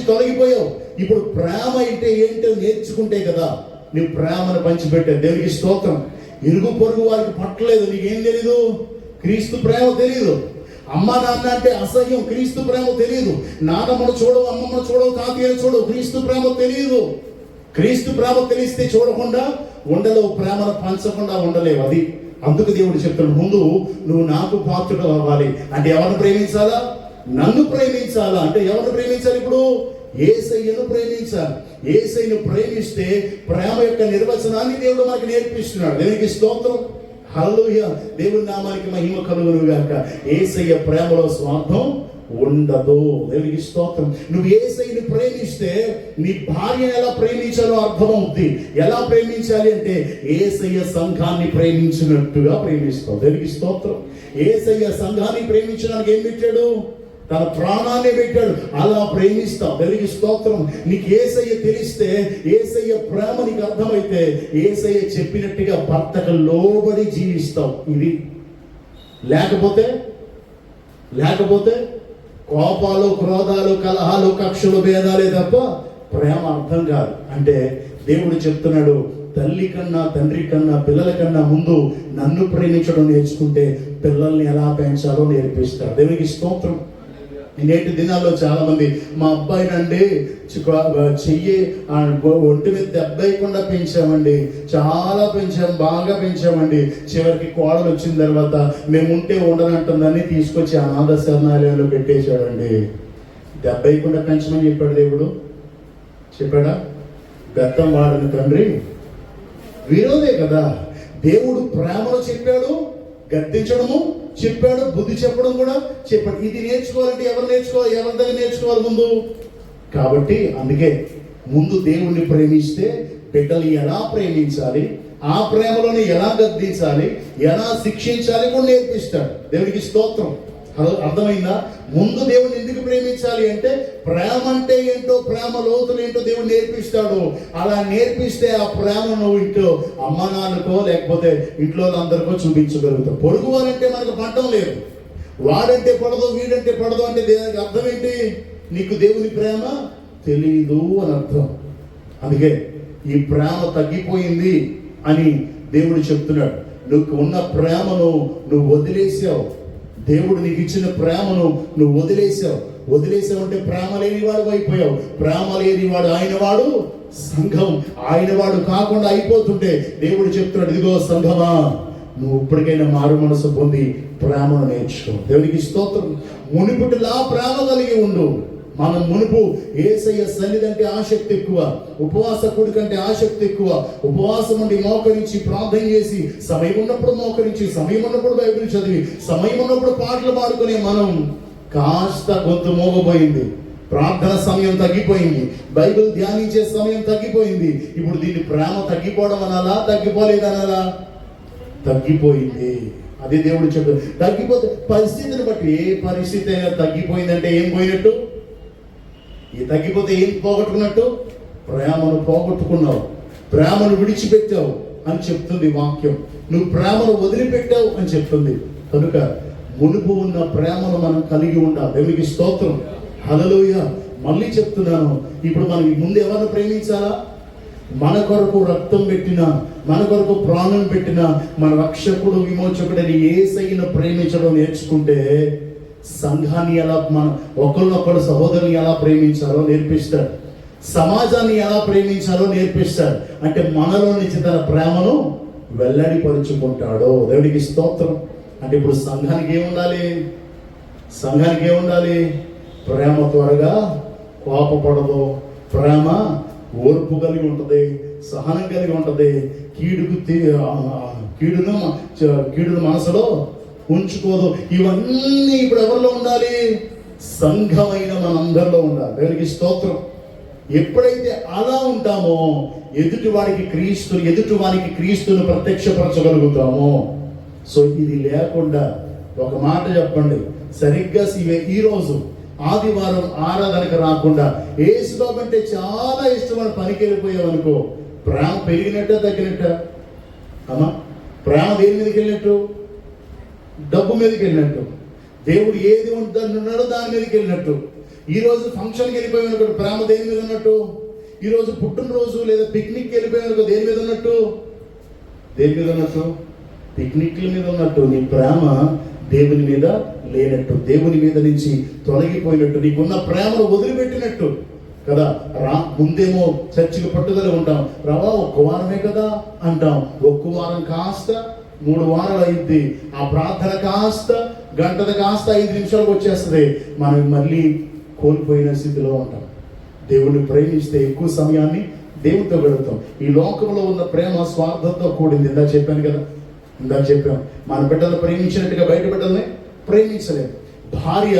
తొలగిపోయావు. ఇప్పుడు ప్రేమ అంటే ఏంటో నేర్చుకుంటే కదా నీ ప్రేమను పంచిపెట్టే. దేవునికి స్తోత్రం. ఇరుగు పొరుగు వారికి పట్టలేదు, నీకేం తెలీదు, క్రీస్తు ప్రేమ తెలీదు. అమ్మ నాన్న అంటే అసహ్యం, క్రీస్తు ప్రేమ తెలియదు. నాన్నమ్మను చూడవు, అమ్మమ్మను చూడవు, తాతయ్యను చూడవు, క్రీస్తు ప్రేమ తెలియదు. క్రీస్తు ప్రేమ తెలిస్తే చూడకుండా ఉండలేవు, ప్రేమను పంచకుండా ఉండలేవు. అది అందుకు దేవుడు చెప్తున్నాడు, ముందు నువ్వు నాకు పాత్రుడు అవ్వాలి. అంటే ఎవరిని ప్రేమించాలా? నన్ను ప్రేమించాలా? అంటే ఎవరిని ప్రేమించాలి? ఇప్పుడు యేసయ్యను ప్రేమించాలి. యేసయ్యను ప్రేమిస్తే ప్రేమ యొక్క నిర్వచనాన్ని దేవుడు మనకి నేర్పిస్తున్నాడు. దేవునికి స్తోత్రం, హల్లెలూయ. దేవుని నామానికి మహిమ కలుగును గాక. యేసయ్య ప్రేమలో స్వార్థం ఉండదు. దేవునికి స్తోత్రం. నువ్వు యేసయ్యను ప్రేమిస్తే నీ భార్యను ఎలా ప్రేమించాలో అర్థమవుద్ది. ఎలా ప్రేమించాలి అంటే యేసయ్య సంఘాన్ని ప్రేమించినట్టుగా ప్రేమిస్తావు. దేవునికి స్తోత్రం. యేసయ్య సంఘాన్ని ప్రేమించడానికి ఏం పెట్టాడు? తన ప్రాణాన్ని పెట్టాడు. అలా ప్రేమిస్తావు. దేవునికి స్తోత్రం. నీకు యేసయ్య తెలిస్తే, యేసయ్య ప్రేమ నీకు అర్థమైతే, యేసయ్య చెప్పినట్టుగా భర్తకు లోబడి జీవిస్తావు. ఇది లేకపోతే కోపాలు, క్రోధాలు, కలహాలు, కక్షలు, భేదాలే తప్ప ప్రేమ అర్థం కాదు. అంటే దేవుడు చెప్తున్నాడు, తల్లి కన్నా, తండ్రి కన్నా, పిల్లల కన్నా ముందు నన్ను ప్రేమించడం నేర్చుకుంటే పిల్లల్ని ఎలా పెంచాలో నేర్పిస్తాడు. దేవునికి స్తోత్రం. నేటి దినాల్లో చాలా మంది, మా అబ్బాయినండి చెయ్యి ఒంటి మీద దెబ్బేయకుండా పెంచామండి, చాలా పెంచాం, బాగా పెంచామండి, చివరికి కోడలు వచ్చిన తర్వాత మేము ఉంటే ఉండనంటుందని తీసుకొచ్చి అనాథ శరణాలయంలో పెట్టేశాడండి. దెబ్బేయకుండా పెంచమని చెప్పాడు దేవుడు? చెప్పాడా? బెత్తం వాడని తండ్రి విరోధే కదా. దేవుడు ప్రేమలో చెప్పాడు, గద్దించడము చెప్పాడు, బుద్ధి చెప్పడం కూడా చెప్పాడు. ఇది నేర్చుకోవాలంటే ఎవరు నేర్చుకోవాలి? ఎవరి దగ్గర నేర్చుకోవాలి ముందు? కాబట్టి అందుకే ముందు దేవుణ్ణి ప్రేమిస్తే బిడ్డలు ఎలా ప్రేమించాలి, ఆ ప్రేమలోని ఎలా గద్దించాలి, ఎలా శిక్షించాలి కూడా నేర్పిస్తాడు. దేవునికి స్తోత్రం. అర్థమైందా? ముందు దేవుని ఎందుకు ప్రేమించాలి అంటే ప్రేమ అంటే ఏంటో, ప్రేమ లోతులు ఏంటో దేవుడు నేర్పిస్తాడు. అలా నేర్పిస్తే ఆ ప్రేమ నువ్వు ఇంట్లో అమ్మ నాన్నకో లేకపోతే ఇంట్లో అందరికో చూపించగలుగుతావు. పొరుగు వారంటే మనకు పట్టం లేదు, వాడంటే పడదు, వీడంటే పడదు అంటే దానికి అర్థం ఏంటి? నీకు దేవుని ప్రేమ తెలీదు అని అర్థం. అందుకే ఈ ప్రేమ తగ్గిపోయింది అని దేవుడు చెప్తున్నాడు. నువ్వు ఉన్న ప్రేమను నువ్వు వదిలేసావు. దేవుడు నీకు ఇచ్చిన ప్రేమను నువ్వు వదిలేసావు అంటే ప్రేమ లేనివాడు అయిపోయావు. ప్రేమ లేనివాడు ఆయన వాడు సంఘం, ఆయన వాడు కాకుండా అయిపోతుంటే దేవుడు చెప్తున్నాడు, ఇదిగో సంఘమా, నువ్వు ఇప్పటికైనా మారు మనసు పొంది ప్రేమను నేర్చుకో. దేవునికి స్తోత్రం. మునుపుటిలా ప్రేమ కలిగి ఉండు. మనం మునుపు యేసయ్య సన్నిధి అంటే ఆసక్తి ఎక్కువ, ఉపవాస కూడి కంటే ఆసక్తి ఎక్కువ. ఉపవాసం నుండి మోకరించి ప్రార్థన చేసి, సమయం ఉన్నప్పుడు మోకరించి, సమయం ఉన్నప్పుడు బైబిల్ చదివి, సమయం ఉన్నప్పుడు పాటలు పాడుకునే మనం కాస్త గొంతు మోగపోయింది. ప్రార్థన సమయం తగ్గిపోయింది, బైబిల్ ధ్యానించే సమయం తగ్గిపోయింది. ఇప్పుడు దీన్ని ప్రేమ తగ్గిపోవడం అనాలా, తగ్గిపోలేదనాలా? తగ్గిపోయింది. అదే దేవుడు చెప్పాడు. తగ్గిపోతే పరిస్థితిని బట్టి, ఏ పరిస్థితి అయినా తగ్గిపోయిందంటే ఏం పోయినట్టు? ఈ తగ్గిపోతే ఏం పోగొట్టుకున్నట్టు? ప్రేమను పోగొట్టుకున్నావు, ప్రేమను విడిచిపెట్టావు అని చెప్తుంది వాక్యం. నువ్వు ప్రేమను వదిలిపెట్టావు అని చెప్తుంది. కనుక మునుపు ఉన్న ప్రేమను మనం కలిగి ఉండాలి. దేవునికి స్తోత్రం. హల్లెలూయా. మళ్ళీ చెప్తున్నాను, ఇప్పుడు మనం ముందు ఎవరిని ప్రేమించాలా? మన కొరకు రక్తం పెట్టిన, మన కొరకు ప్రాణం పెట్టిన మన రక్షకుడు, విమోచకుడని యేసయ్యను ప్రేమించడం నేర్చుకుంటే సంఘాన్ని ఎలా, మన ఒకరినొకరు సహోదరుని ఎలా ప్రేమించాలో నేర్పిస్తాడు. సమాజాన్ని ఎలా ప్రేమించాలో నేర్పిస్తాడు. అంటే మనలో నుంచి తన ప్రేమను వెల్లడిపరుచుకుంటాడు. దేవుడికి స్తోత్రం. అంటే ఇప్పుడు సంఘానికి ఏముండాలి? సంఘానికి ఏముండాలి? ప్రేమ త్వరగా కోపపడదు, ప్రేమ ఓర్పు కలిగి ఉంటుంది, సహనం కలిగి ఉంటుంది, కీడును మనసులో ఉంచుకోదు. ఇవన్నీ ఇప్పుడు ఎవరిలో ఉండాలి? సంఘమైన మనందరిలో ఉండాలి. దేవునికి స్తోత్రం. ఎప్పుడైతే అలా ఉంటామో ఎదుటి వారికి క్రీస్తును ప్రత్యక్షపరచగలుగుతామో. సో ఇది లేకుండా ఒక మాట చెప్పండి, సరిగ్గా ఈరోజు ఆదివారం ఆరాధనకు రాకుండా యేసుబాబు అంటే చాలా ఇష్టమైన పనికి వెళ్ళిపోయావు అనుకో, ప్రేమ పెరిగినట్ట తగ్గినట్ట? అమ్మా, ప్రేమ దేని మీదకి వెళ్ళినట్టు? డబ్బు మీదకి వెళ్ళినట్టు. దేవుడు ఏది ఉంటున్నాడో దాని మీదకి వెళ్ళినట్టు. ఈరోజు ఫంక్షన్కి వెళ్ళిపోయాను, ప్రేమ దేని మీద ఉన్నట్టు? ఈరోజు పుట్టినరోజు లేదా పిక్నిక్కి వెళ్ళిపోయాను, దేని మీద ఉన్నట్టు? దేని మీద ఉన్నట్టు? పిక్నిక్ల మీద ఉన్నట్టు. నీ ప్రేమ దేవుని మీద లేనట్టు, దేవుని మీద నుంచి తొలగిపోయినట్టు, నీకున్న ప్రేమను వదిలిపెట్టినట్టు కదా. ముందేమో చర్చికి పట్టుదల ఉంటాం, రవా ఒక్క వారమే కదా అంటాం. ఒక్క వారం కాస్త 3 వారాలు అయింది, ఆ ప్రార్థన కాస్త గంటది కాస్త 5 నిమిషాలకు వచ్చేస్తుంది. మనం మళ్ళీ కోల్పోయిన స్థితిలో ఉంటాం. దేవుణ్ణి ప్రేమిస్తే ఎక్కువ సమయాన్ని దేవునితో గడుపుతాం. ఈ లోకంలో ఉన్న ప్రేమ స్వార్థంతో కూడింది. ఇందాక చెప్పాం, మన బిడ్డలను ప్రేమించినట్టుగా బయట బిడ్డల్ని ప్రేమించలేదు. భార్య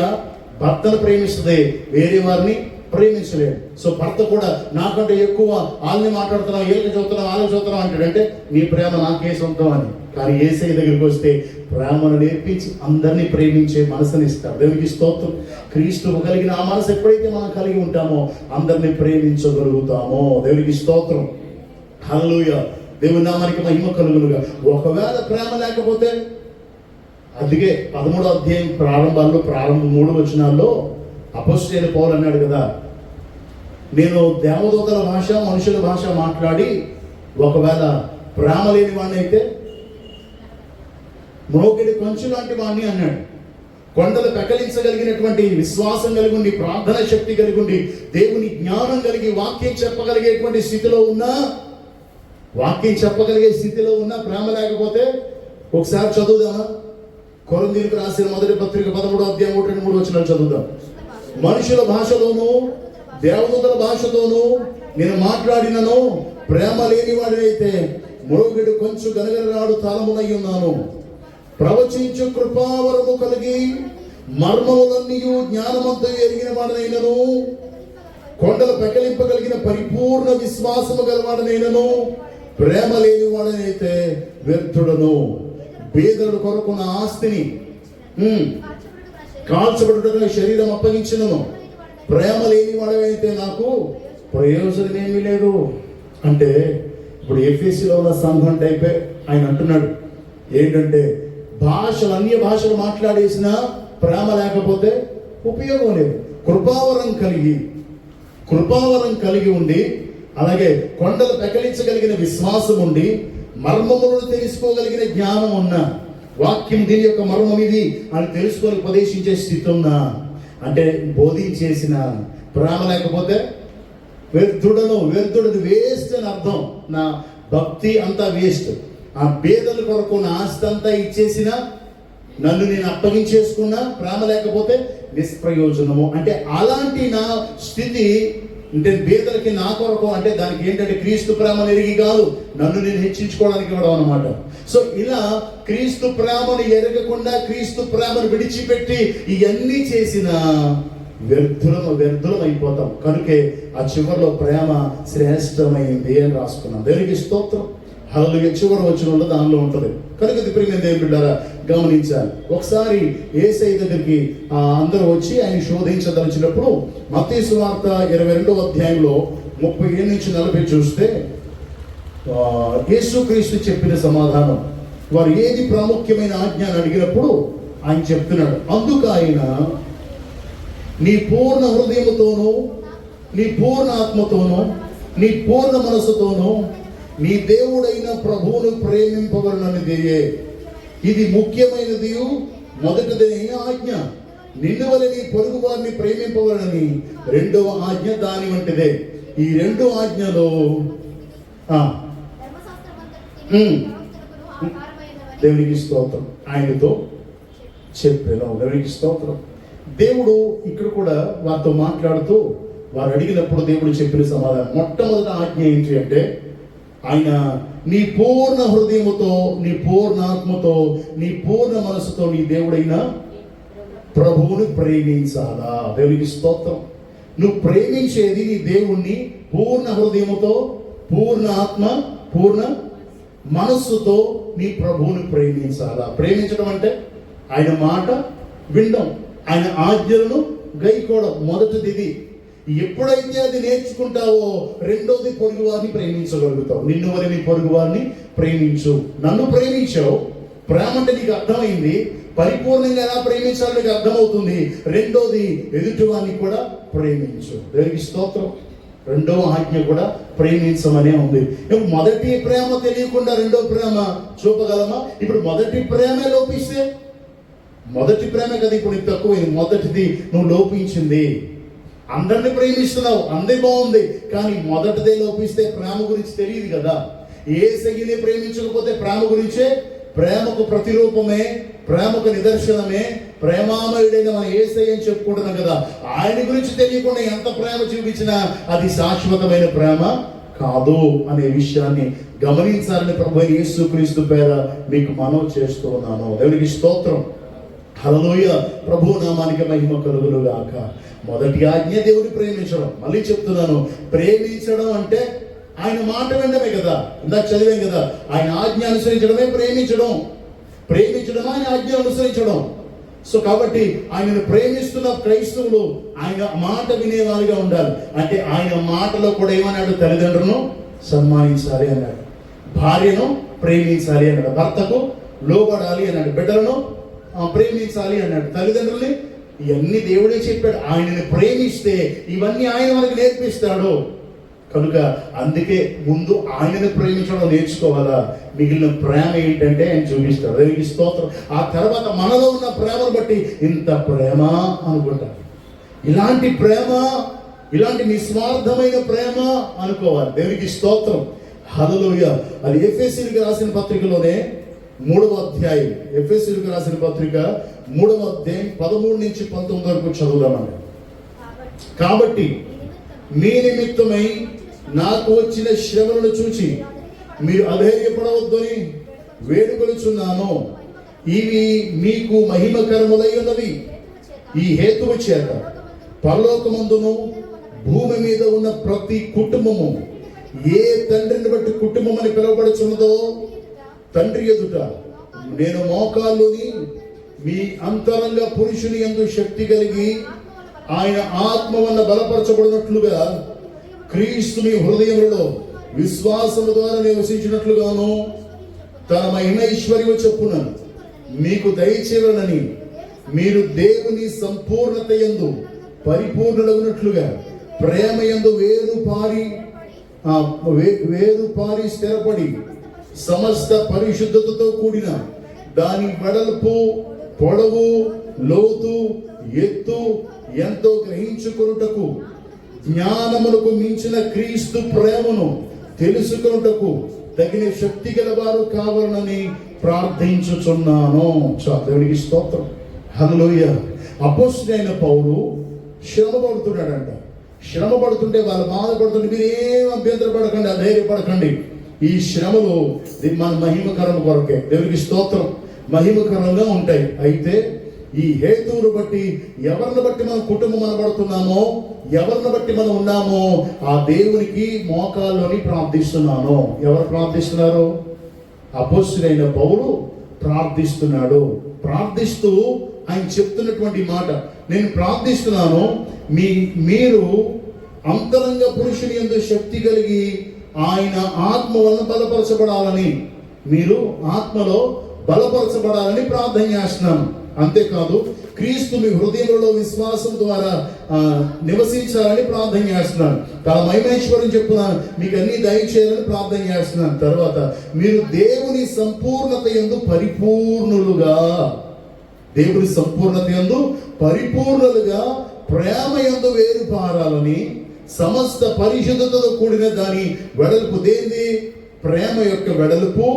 భర్తను ప్రేమిస్తుంది, వేరే వారిని ప్రేమించలేదు. సో భర్త కూడా నాకంటే ఎక్కువ వాళ్ళని మాట్లాడుతున్నాం, వీళ్ళకి చూస్తున్నాం, వాళ్ళకి చూస్తున్నాం అంటాడంటే నీ ప్రేమ నాకే సొంతం అని. కానీ యేసయ్య దగ్గరికి వస్తే ప్రేమను నేర్పించి అందరినీ ప్రేమించే మనసుని ఇస్తాడు. దేవునికి స్తోత్రం. క్రీస్తువు కలిగిన ఆ మనసు ఎప్పుడైతే మనం కలిగి ఉంటామో అందరినీ ప్రేమించగలుగుతామో. దేవునికి స్తోత్రం. హల్లెలూయా. దేవుని నామానికి మహిమ కలుగునుగా. ఒకవేళ ప్రేమ లేకపోతే, అందుకే 13వ అధ్యాయం ప్రారంభ 3 వచనాల్లో అపోస్తలుడైన పౌలు అన్నాడు కదా, నేను దేవదూతల భాష మనుషుల భాష మాట్లాడి ఒకవేళ ప్రేమ లేని వాడిని అయితే మ్రోగిడి కొంచెం లాంటి వాడిని అన్నాడు. కొండలు పెకలించగలిగినటువంటి విశ్వాసం కలిగి ఉండి, ప్రార్థన శక్తి కలిగి ఉండి, దేవుని జ్ఞానం కలిగి వాక్యం చెప్పగలిగేటువంటి స్థితిలో ఉన్నా, వాక్యం చెప్పగలిగే స్థితిలో ఉన్నా ప్రేమ లేకపోతే, ఒకసారి చదువుదామా? కొరింథీయులకు రాసిన మొదటి పత్రిక 13వ అధ్యాయం 1-3 వచనాలు చదువుదాం. మనుషుల భాషలోను దేవదూతల భాషతోనూ నేను మాట్లాడినను ప్రేమ లేని వాడినైతే మ్రోగిడు కొంచెం గనగనరాడు తాళమునై ఉన్నాను. ప్రవచించు కృపావరము కలిగి మర్మములన్నీయు జ్ఞానమంతా ఎరిగిన వాడనైనను, కొండలు పెకలింపగలిగిన పరిపూర్ణ విశ్వాసము గలవాడనైనను ప్రేమ లేని వాడనైతే వ్యర్థుడను. పేదల కొరకు నా ఆస్తిని కాల్చబడుటకు శరీరం అప్పగించినను ప్రేమ లేని వాడైతే నాకు ప్రయోజనం ఏమీ లేదు. అంటే ఇప్పుడు ఎఫెసీలో ఉన్న సంఘం టైపే ఆయన అంటున్నాడు. ఏంటంటే భాషలు, అన్య భాషలు మాట్లాడేసిన ప్రేమ లేకపోతే ఉపయోగం లేదు. కృపావరం కలిగి ఉండి, అలాగే కొండలు పెకలించగలిగిన విశ్వాసం ఉండి, మర్మములను తెలుసుకోగలిగిన జ్ఞానం ఉన్న, వాక్యం దీని యొక్క మర్మం ఇది అని తెలుసుకొని ఉపదేశించే స్థితి ఉన్నా, అంటే బోధించేసిన ప్రేమ లేకపోతే వ్యర్థుడను వేస్ట్ అని అర్థం. నా భక్తి అంతా వేస్ట్. ఆ పేదల కొరకు నా ఆస్తి అంతా ఇచ్చేసిన, నన్ను నేను అప్పగించేసుకున్నా, ప్రేమ లేకపోతే నిష్ప్రయోజనము. అంటే అలాంటి నా స్థితి, అంటే పేదలకి నా కొరకు, అంటే దానికి ఏంటంటే క్రీస్తు ప్రేమను ఎరిగి కాదు, నన్ను నేను హెచ్చించుకోవడానికి ఇవ్వడం అనమాట. సో ఇలా క్రీస్తు ప్రేమను ఎరగకుండా క్రీస్తు ప్రేమను విడిచిపెట్టి ఇవన్నీ చేసిన వ్యర్థులం అయిపోతాం. కనుకే ఆ చివరిలో ప్రేమ శ్రేష్టమైంది అని రాసుకున్నాం. దేవునికి స్తోత్రం. హల్లెలూయా. చివరి వచనంలో దానిలో ఉంటుంది. కనుక ఇది ప్రియమైన దేవుని బిడ్డలారా గమనించాలి. ఒకసారి యేసయ్య దగ్గరికి అందరూ వచ్చి ఆయన శోధించదలిచినప్పుడు మత్తయి సువార్త 22వ అధ్యాయంలో 37-40 చూస్తే యేసుక్రీస్తు చెప్పిన సమాధానం, వారు ఏది ప్రాముఖ్యమైన ఆజ్ఞ అని అడిగినప్పుడు ఆయన చెప్తున్నాడు. అందుకు ఆయన, నీ పూర్ణ హృదయముతోనూ, నీ పూర్ణ ఆత్మతోనూ, నీ పూర్ణ మనసుతోనూ నీ దేవుడైన ప్రభువును ప్రేమింపవలననిదే. ఇది ముఖ్యమైనది, మొదటిదైన ఆజ్ఞ. నిన్ను వలె నీ పొరుగు వారిని ప్రేమింపవలనని రెండవ ఆజ్ఞ దాని వంటిదే. ఈ రెండు ఆజ్ఞలో దేవునికి స్తోత్రం ఆయనతో చెప్పాను. దేవునికి స్తోత్రం. దేవుడు ఇక్కడ కూడా వారితో మాట్లాడుతూ, వారు అడిగినప్పుడు దేవుడు చెప్పిన సమాధానం, మొట్టమొదటి ఆజ్ఞ ఏంటి అంటే, ఆయన నీ పూర్ణ హృదయముతో, నీ పూర్ణ ఆత్మతో, నీ పూర్ణ మనసుతో నీ దేవుడైన ప్రభువుని ప్రేమించాలా. దేవునికి స్తోత్రం. నువ్వు ప్రేమించేది నీ దేవుణ్ణి పూర్ణ హృదయముతో, పూర్ణ ఆత్మ, పూర్ణ మనస్సుతో నీ ప్రభువుని ప్రేమించాలా. ప్రేమించడం అంటే ఆయన మాట వినడం, ఆయన ఆజ్ఞలను గైకోవడం. మొదటిది ఇది. ఎప్పుడైతే అది నేర్చుకుంటావో రెండోది పొరుగు వారిని ప్రేమించగలుగుతావు. నిన్ను వలె నీ పొరుగు వారిని ప్రేమించు. నన్ను ప్రేమించావు, ప్రేమ అంటే నీకు అర్థమైంది, పరిపూర్ణంగా ఎలా ప్రేమించాలో నీకు అర్థమవుతుంది. రెండోది ఎదుటి వారిని కూడా ప్రేమించు. దేవునికి స్తోత్రం. రెండవ ఆజ్ఞ కూడా ప్రేమించమనే ఉంది. మొదటి ప్రేమ తెలియకుండా రెండో ప్రేమ చూపగలమా? ఇప్పుడు మొదటి ప్రేమే లోపిస్తే, మొదటి ప్రేమ కదా ఇప్పుడు నీకు తక్కువైంది, మొదటిది నువ్వు లోపించింది. అందరిని ప్రేమిస్తున్నావు, అందరి బాగుంది, కానీ మొదటిదే లోపిస్తే ప్రేమ గురించి తెలియదు కదా. యేసయ్యని ప్రేమించకపోతే ప్రేమ గురించే, ప్రేమకు ప్రతిరూపమే, ప్రేమకు నిదర్శనమే ప్రేమామయుడైన మన యేసయ్య అని చెప్పుకుంటున్నాం కదా. ఆయన గురించి తెలియకుండా ఎంత ప్రేమ చూపించినా అది శాశ్వతమైన ప్రేమ కాదు అనే విషయాన్ని గమనించాలని ప్రభు యేసుక్రీస్తు పేర మీకు మనవి చేస్తూ ఉన్నాను. దేవునికి స్తోత్రం. హల్లెలూయా. ప్రభు నామానికి మహిమ కలుగును గాక. మొదటి ఆజ్ఞ దేవుని ప్రేమించడం. మళ్ళీ చెప్తున్నాను, ప్రేమించడం అంటే ఆయన మాట వినడమే కదా. ఇందాక చదివాం కదా, ఆయన ఆజ్ఞ అనుసరించడమే ప్రేమించడం. ప్రేమించడం ఆయన ఆజ్ఞ అనుసరించడం. సో కాబట్టి ఆయనను ప్రేమిస్తున్న క్రైస్తవులు ఆయన మాట వినేవారిగా ఉండాలి. అంటే ఆయన మాటలో కూడా ఏమన్నాడు? తల్లిదండ్రులను సన్మానించాలి అన్నాడు, భార్యను ప్రేమించాలి అన్నాడు, భర్తకు లోబడాలి అన్నాడు, బిడ్డలను ప్రేమించాలి అన్నాడు, తల్లిదండ్రుల్ని ఇవన్నీ దేవుడే చెప్పాడు. ఆయనని ప్రేమిస్తే ఇవన్నీ ఆయన మనకు నేర్పిస్తాడు. కనుక అందుకే ముందు ఆయనను ప్రేమించడం నేర్చుకోవాలా. మిగిలిన ప్రేమ ఏంటంటే ఆయన చూపిస్తాడు. దేవునికి స్తోత్రం. ఆ తర్వాత మనలో ఉన్న ప్రేమను బట్టి ఇంత ప్రేమ అనుకుంటారు. ఇలాంటి ప్రేమ, ఇలాంటి నిస్వార్థమైన ప్రేమ అనుకోవాలి. దేవునికి స్తోత్రం. హల్లెలూయా. అది ఎఫెసీయులకు రాసిన పత్రికలోనే 3వ అధ్యాయం, ఎఫెసీయులకు రాసిన పత్రిక 3వ అధ్యాయం 13 నుంచి 19 వరకు చదువుదామండి. కాబట్టి మీ నిమిత్తమై నాకు వచ్చిన శ్రమలను చూచి మీరు అధైర్యపడవద్దని వేడుకొనుచున్నాను. ఇవి మీకు మహిమకరములై ఉన్నవి. ఈ హేతువు చేత పరలోకమందును భూమి మీద ఉన్న ప్రతి కుటుంబము ఏ తండ్రిని బట్టి కుటుంబం అని పిలువబడుచున్నదో తండ్రి ఎదుట నేను మోకాల్లోని మీ అంతరంగ పురుషుని యందు శక్తి కలిగి ఆయన ఆత్మ వల్ల బలపరచబడినట్లుగా క్రీస్తుని హృదయములలో విశ్వాసము ద్వారా నివసించినట్లుగాను తన మహిమైశ్వర్యము చొప్పున మీకు దయచేయనని మీరు దేవుని సంపూర్ణత యందు పరిపూర్ణులగునట్లుగా ప్రేమ యందు వేరు పారి స్థిరపడి సమస్త పరిశుద్ధతతో కూడిన దాని వెడల్పు, పొడవు, లోతు, ఎత్తు ఎంతో గ్రహించుకొనుటకు జ్ఞానమునకు మించిన క్రీస్తు ప్రేమను తెలుసుకొనుటకు తగిన శక్తి గల వారు కావాలని ప్రార్థించుచున్నాను. దేవునికి స్తోత్రం. హల్లెలూయా. అపోస్తలుడైన పౌలు శ్రమ పడుతున్నాడంట. శ్రమ పడుతుంటే వాళ్ళు బాధపడుతుంటే మీరు ఏం అభ్యంతరపడకండి, అధైర్యపడకండి. ఈ శ్రమలు మన మహిమకరం కొరకే. దేవునికి స్తోత్రం. మహిమకరంగా ఉంటాయి. అయితే ఈ హేతువును బట్టి ఎవరిని బట్టి మనం కుటుంబం అనబడుతున్నామో, ఎవరిని బట్టి మనం ఉన్నామో ఆ దేవునికి మోకాల్లోని ప్రార్థిస్తున్నాను. ఎవరు ప్రార్థిస్తున్నారు? అపోస్తలుడైన పౌలు ప్రార్థిస్తున్నాడు. ప్రార్థిస్తూ ఆయన చెప్తున్నటువంటి మాట, నేను ప్రార్థిస్తున్నాను మీరు అంతరంగ పురుషుని యందు శక్తి కలిగి ఆయన ఆత్మ వలన బలపరచబడాలని, మీరు ఆత్మలో బలపరచబడాలని ప్రార్థన చేస్తున్నాను. అంతేకాదు క్రీస్తు మీ హృదయంలో విశ్వాసం ద్వారా నివసించాలని ప్రార్థన చేస్తున్నాను. తన మహిమైశ్వర్యం చెప్తున్నాను, మీకు అన్ని దయచేయాలని ప్రార్థన చేస్తున్నాను. తర్వాత మీరు దేవుని సంపూర్ణత యందు పరిపూర్ణులుగా, దేవుని సంపూర్ణత యందు పరిపూర్ణులుగా ప్రేమ యందు వేరు పారాలని సమస్త పరిశుద్ధతతో కూడిన దాని వెడల్పు, దేంది? ప్రేమ యొక్క వెడల్పు,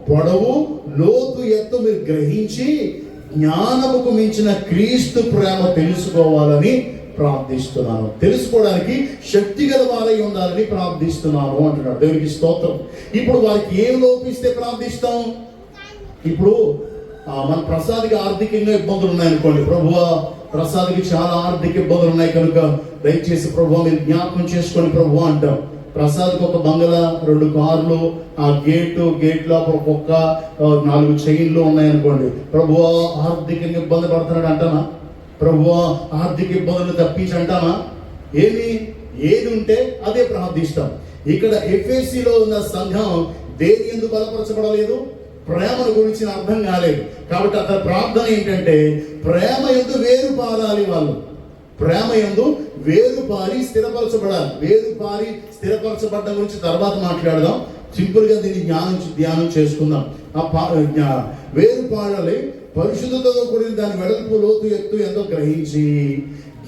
పొడవు, లోతు, ఎత్తు మీరు గ్రహించి జ్ఞానముకు మించిన క్రీస్తు ప్రేమ తెలుసుకోవాలని ప్రార్థిస్తున్నాను. తెలుసుకోవడానికి శక్తి గల వారై ఉండాలని ప్రార్థిస్తున్నాను అంటున్నాడు. దేవునికి స్తోత్రం. ఇప్పుడు వారికి ఏం లోపిస్తే ప్రార్థిస్తాం? ఇప్పుడు మన ప్రసాద్కి ఆర్థికంగా ఇబ్బందులు ఉన్నాయనుకోండి, ప్రభువా ప్రసాద్కి చాలా ఆర్థిక ఇబ్బందులు ఉన్నాయి కనుక దయచేసి ప్రభువా మీరు జ్ఞాపకం చేసుకోండి ప్రభువా అంటాం. ప్రసాద్కి ఒక బంగళా, 2 కార్లు, ఆ గేట్ లోపల ఒక్కొక్క 4 చైన్లు ఉన్నాయనుకోండి, ప్రభువా ఆర్థికంగా ఇబ్బంది పడుతున్నాడు అంటానా? ప్రభువా ఆర్థిక ఇబ్బందులు తప్పించి అంటానా? ఏది ఉంటే అదే ప్రార్థిస్తాం. ఇక్కడ ఎఫెసీలో ఉన్న సంఘం దేని యందు బలపరచబడలేదు? ప్రేమను గురించి అర్థం కాలేదు. కాబట్టి అతని ప్రార్థన ఏంటంటే ప్రేమ యందు వేరు పారాలి. వాళ్ళు ప్రేమ యందు వేరు పారి స్థిరపరచబడాలి. వేరు పారి స్థిరపరచబడ్డం గురించి తర్వాత మాట్లాడదాం. సింపుల్ గా దీన్ని ధ్యానం చేసుకుందాం. వేరు పాడాలి, పరిశుద్ధతతో కూడిన దాని వెడల్పు, లోతు, ఎత్తు ఎంతో గ్రహించి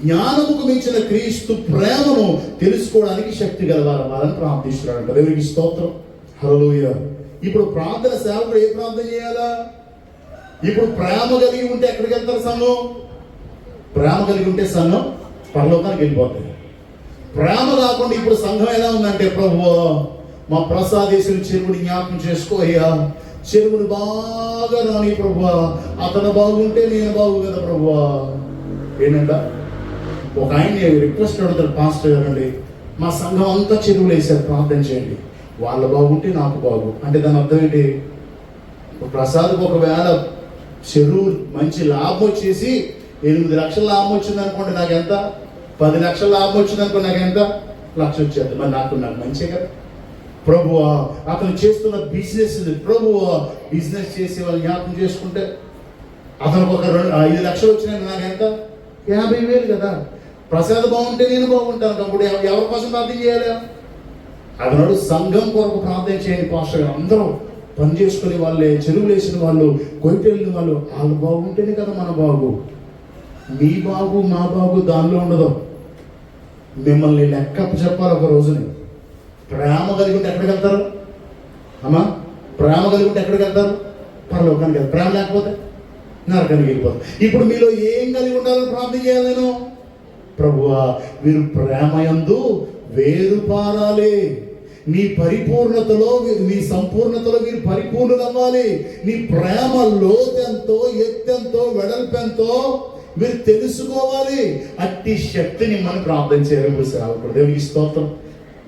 జ్ఞానముకు మించిన క్రీస్తు ప్రేమను తెలుసుకోవడానికి శక్తి గలవారని ప్రార్థిస్తున్నాడు. దేవునికి స్తోత్రం. హల్లెలూయా. ఇప్పుడు ప్రార్థన సేవకుడు ఏ ప్రార్థన చేయాలా? ఇప్పుడు ప్రేమ కలిగి ఉంటే ఎక్కడికి వెళ్తారు సంఘం? ప్రేమ కలిగి ఉంటే సంఘం పరలోకానికి వెళ్ళిపోతుంది. ప్రేమ కాకుండా ఇప్పుడు సంఘం ఎలా ఉందంటే, ప్రభువా మా ప్రసాదేశుని చెరువుని జ్ఞాపకం చేసుకో అయ్యా, చెరువుని బాగా రాని ప్రభువా, అతను బాగుంటే నేను బాగు కదా ప్రభువా. ఏంటంట ఒక ఆయన రిక్వెస్ట్ అడుగుతారు, పాస్టర్ గారండి మా సంఘం అంతా చెరువులు వేసారు, ప్రార్థన చేయండి, వాళ్ళు బాగుంటే నాకు బాగు. అంటే దాని అర్థం ఏంటి? ప్రసాద్కి ఒకవేళ చెరువు మంచి లాభం వచ్చేసి 8 లక్షల లాభం వచ్చింది అనుకోండి, నాకెంత? 10 లక్షల లాభం వచ్చింది అనుకోండి, నాకెంత? 1 లక్ష వచ్చేది. మరి నాకు మంచిగా కదా ప్రభువా. అతను చేస్తున్న బిజినెస్, ప్రభువా బిజినెస్ చేసే వాళ్ళు జ్ఞాపకం చేసుకుంటే అతనికి ఒక 5 లక్షలు వచ్చినాయి, నాకెంత? 50,000 కదా. ప్రసాద్ బాగుంటే నేను బాగుంటాను. అప్పుడు ఎవరి కోసం ప్రార్థన చేయాలి? అదనాడు సంఘం కొరకు ప్రార్థన చేయండి పాస్టర్ గారు. అందరూ పని చేసుకునే వాళ్ళే, చెరువులు వేసిన వాళ్ళు, కొయ్యటెళ్ళిన వాళ్ళు, వాళ్ళు బాగుంటేనే కదా మన బాగు. మీ బాగు మా బాగు దానిలో ఉండదు. మిమ్మల్ని లెక్క చెప్పాలి ఒక రోజుని. ప్రేమ కలిగి ఉంటే ఎక్కడికి వెళ్తారు అమ్మా? ప్రేమ కలిగి ఉంటే ఎక్కడికి వెళ్తారు? పరలోకానికి వెళ్తారు. ప్రేమ లేకపోతే నరకానికి వెళ్ళిపోతారు. ఇప్పుడు మీలో ఏం కలిగి ఉండాలని ప్రార్థన చేయాలి నేను? ప్రభువా, మీరు ప్రేమయందు వేరు పారాలి. నీ పరిపూర్ణతలో, నీ సంపూర్ణతలో మీరు పరిపూర్ణులు అవ్వాలి. నీ ప్రేమ లోతెంతో, ఎత్తెంతో, వెడల్పెంతో మీరు తెలుసుకోవాలి. అట్టి శక్తిని మనం ప్రార్థన చేయాలి. సేవకుడు దేవునికి స్తోత్రం.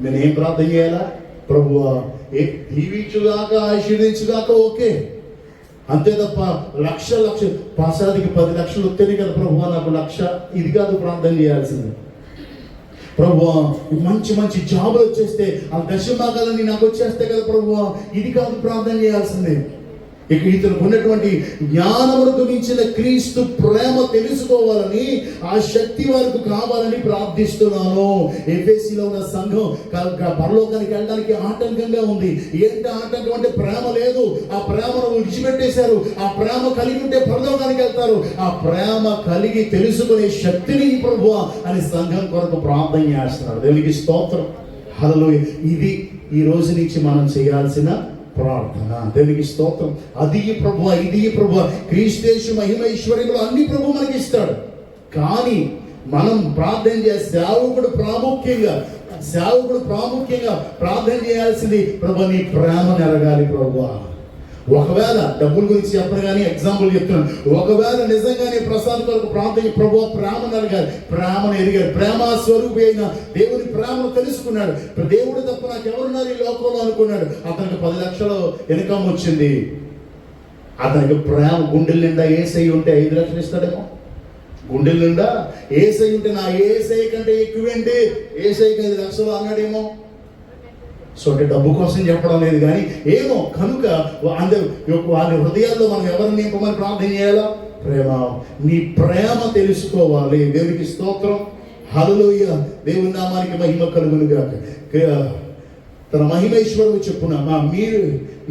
నేను ఏం ప్రార్థన చేయాలా? ప్రభువా దీవించుగాక, ఆశీర్వదించుగాక, ఓకే, అంతే తప్ప లక్ష పాసాదికి 10 లక్షలు వస్తేనే కదా ప్రభువా నాకు 1,00,000, ఇది కాదు ప్రార్థన చేయాల్సింది. ప్రభువా మంచి మంచి జాబులు వచ్చేస్తే ఆ దశభాగాలన్నీ నాకు వచ్చేస్తే కదా ప్రభువా, ఇది కాదు ప్రార్థన చేయాల్సింది. ఇక ఇతనికి ఉన్నటువంటి జ్ఞానమునకు మించిన క్రీస్తు ప్రేమ తెలుసుకోవాలని, ఆ శక్తి వరకు కావాలని ప్రార్థిస్తున్నాను. ఎఫెసీలో ఉన్న సంఘం పరలోకానికి వెళ్ళడానికి ఆటంకంగా ఉంది. ఏంటి ఆటంకం అంటే ప్రేమ లేదు. ఆ ప్రేమను విడిచిపెట్టేశారు. ఆ ప్రేమ కలిగి ఉంటే పరలోకానికి వెళ్తారు. ఆ ప్రేమ కలిగి తెలుసుకునే శక్తిని ప్రభువా అని సంఘం కొరకు ప్రార్థన చేస్తున్నారు. దేవునికి స్తోత్రం, హల్లెలూయా. ఇది ఈ రోజు నుంచి మనం చేయాల్సిన ప్రార్థన. దేవునికి స్తోత్రం. అది ప్రభువా, ఇది ప్రభువా, క్రీస్తు మహిమ ఐశ్వర్యములు అన్ని ప్రభు మనకి ఇస్తాడు. కానీ మనం ప్రార్థన చేసే సేవకుడు ప్రాముఖ్యంగా ప్రార్థన చేయాల్సింది, ప్రభు నీ ప్రేమ నెరగాలి ప్రభువా. ఒకవేళ డబ్బుల గురించి చెప్పను కానీ ఎగ్జాంపుల్ చెప్తున్నాను. ఒకవేళ నిజంగానే ప్రసాద్ కొరకు ప్రార్థన, ప్రభు ప్రేమ నెరగాలి, ప్రేమను ఎదిగాడు, ప్రేమ స్వరూపి అయిన దేవుని ప్రేమను తెలుసుకున్నాడు. దేవుడు తప్ప నాకు ఎవరున్నారు ఈ లోకంలో అనుకున్నాడు. అతనికి 10 లక్షలు ఇన్కమ్ వచ్చింది. అతనికి ప్రేమ గుండెల నిండా ఏసై ఉంటే 5 లక్షలు ఇస్తాడేమో. గుండెల నిండా ఏసై ఉంటే నా ఏసై కంటే ఎక్కువేంటి, ఏసైకి 5 లక్షలు అన్నాడేమో. సో అంటే డబ్బు కోసం చెప్పడం లేదు కానీ ఏమో కనుక వారి హృదయాల్లో మనం ఎవరిని నింపమని ప్రార్థన చేయాలా? ప్రేమ. నీ ప్రేమ తెలుసుకోవాలి. దేవునికి స్తోత్రం, హల్లెలూయా. దేవుని నామానికి మహిమ కలుగును గాక. తన మహిమేశ్వరుడు చెప్పున్నా,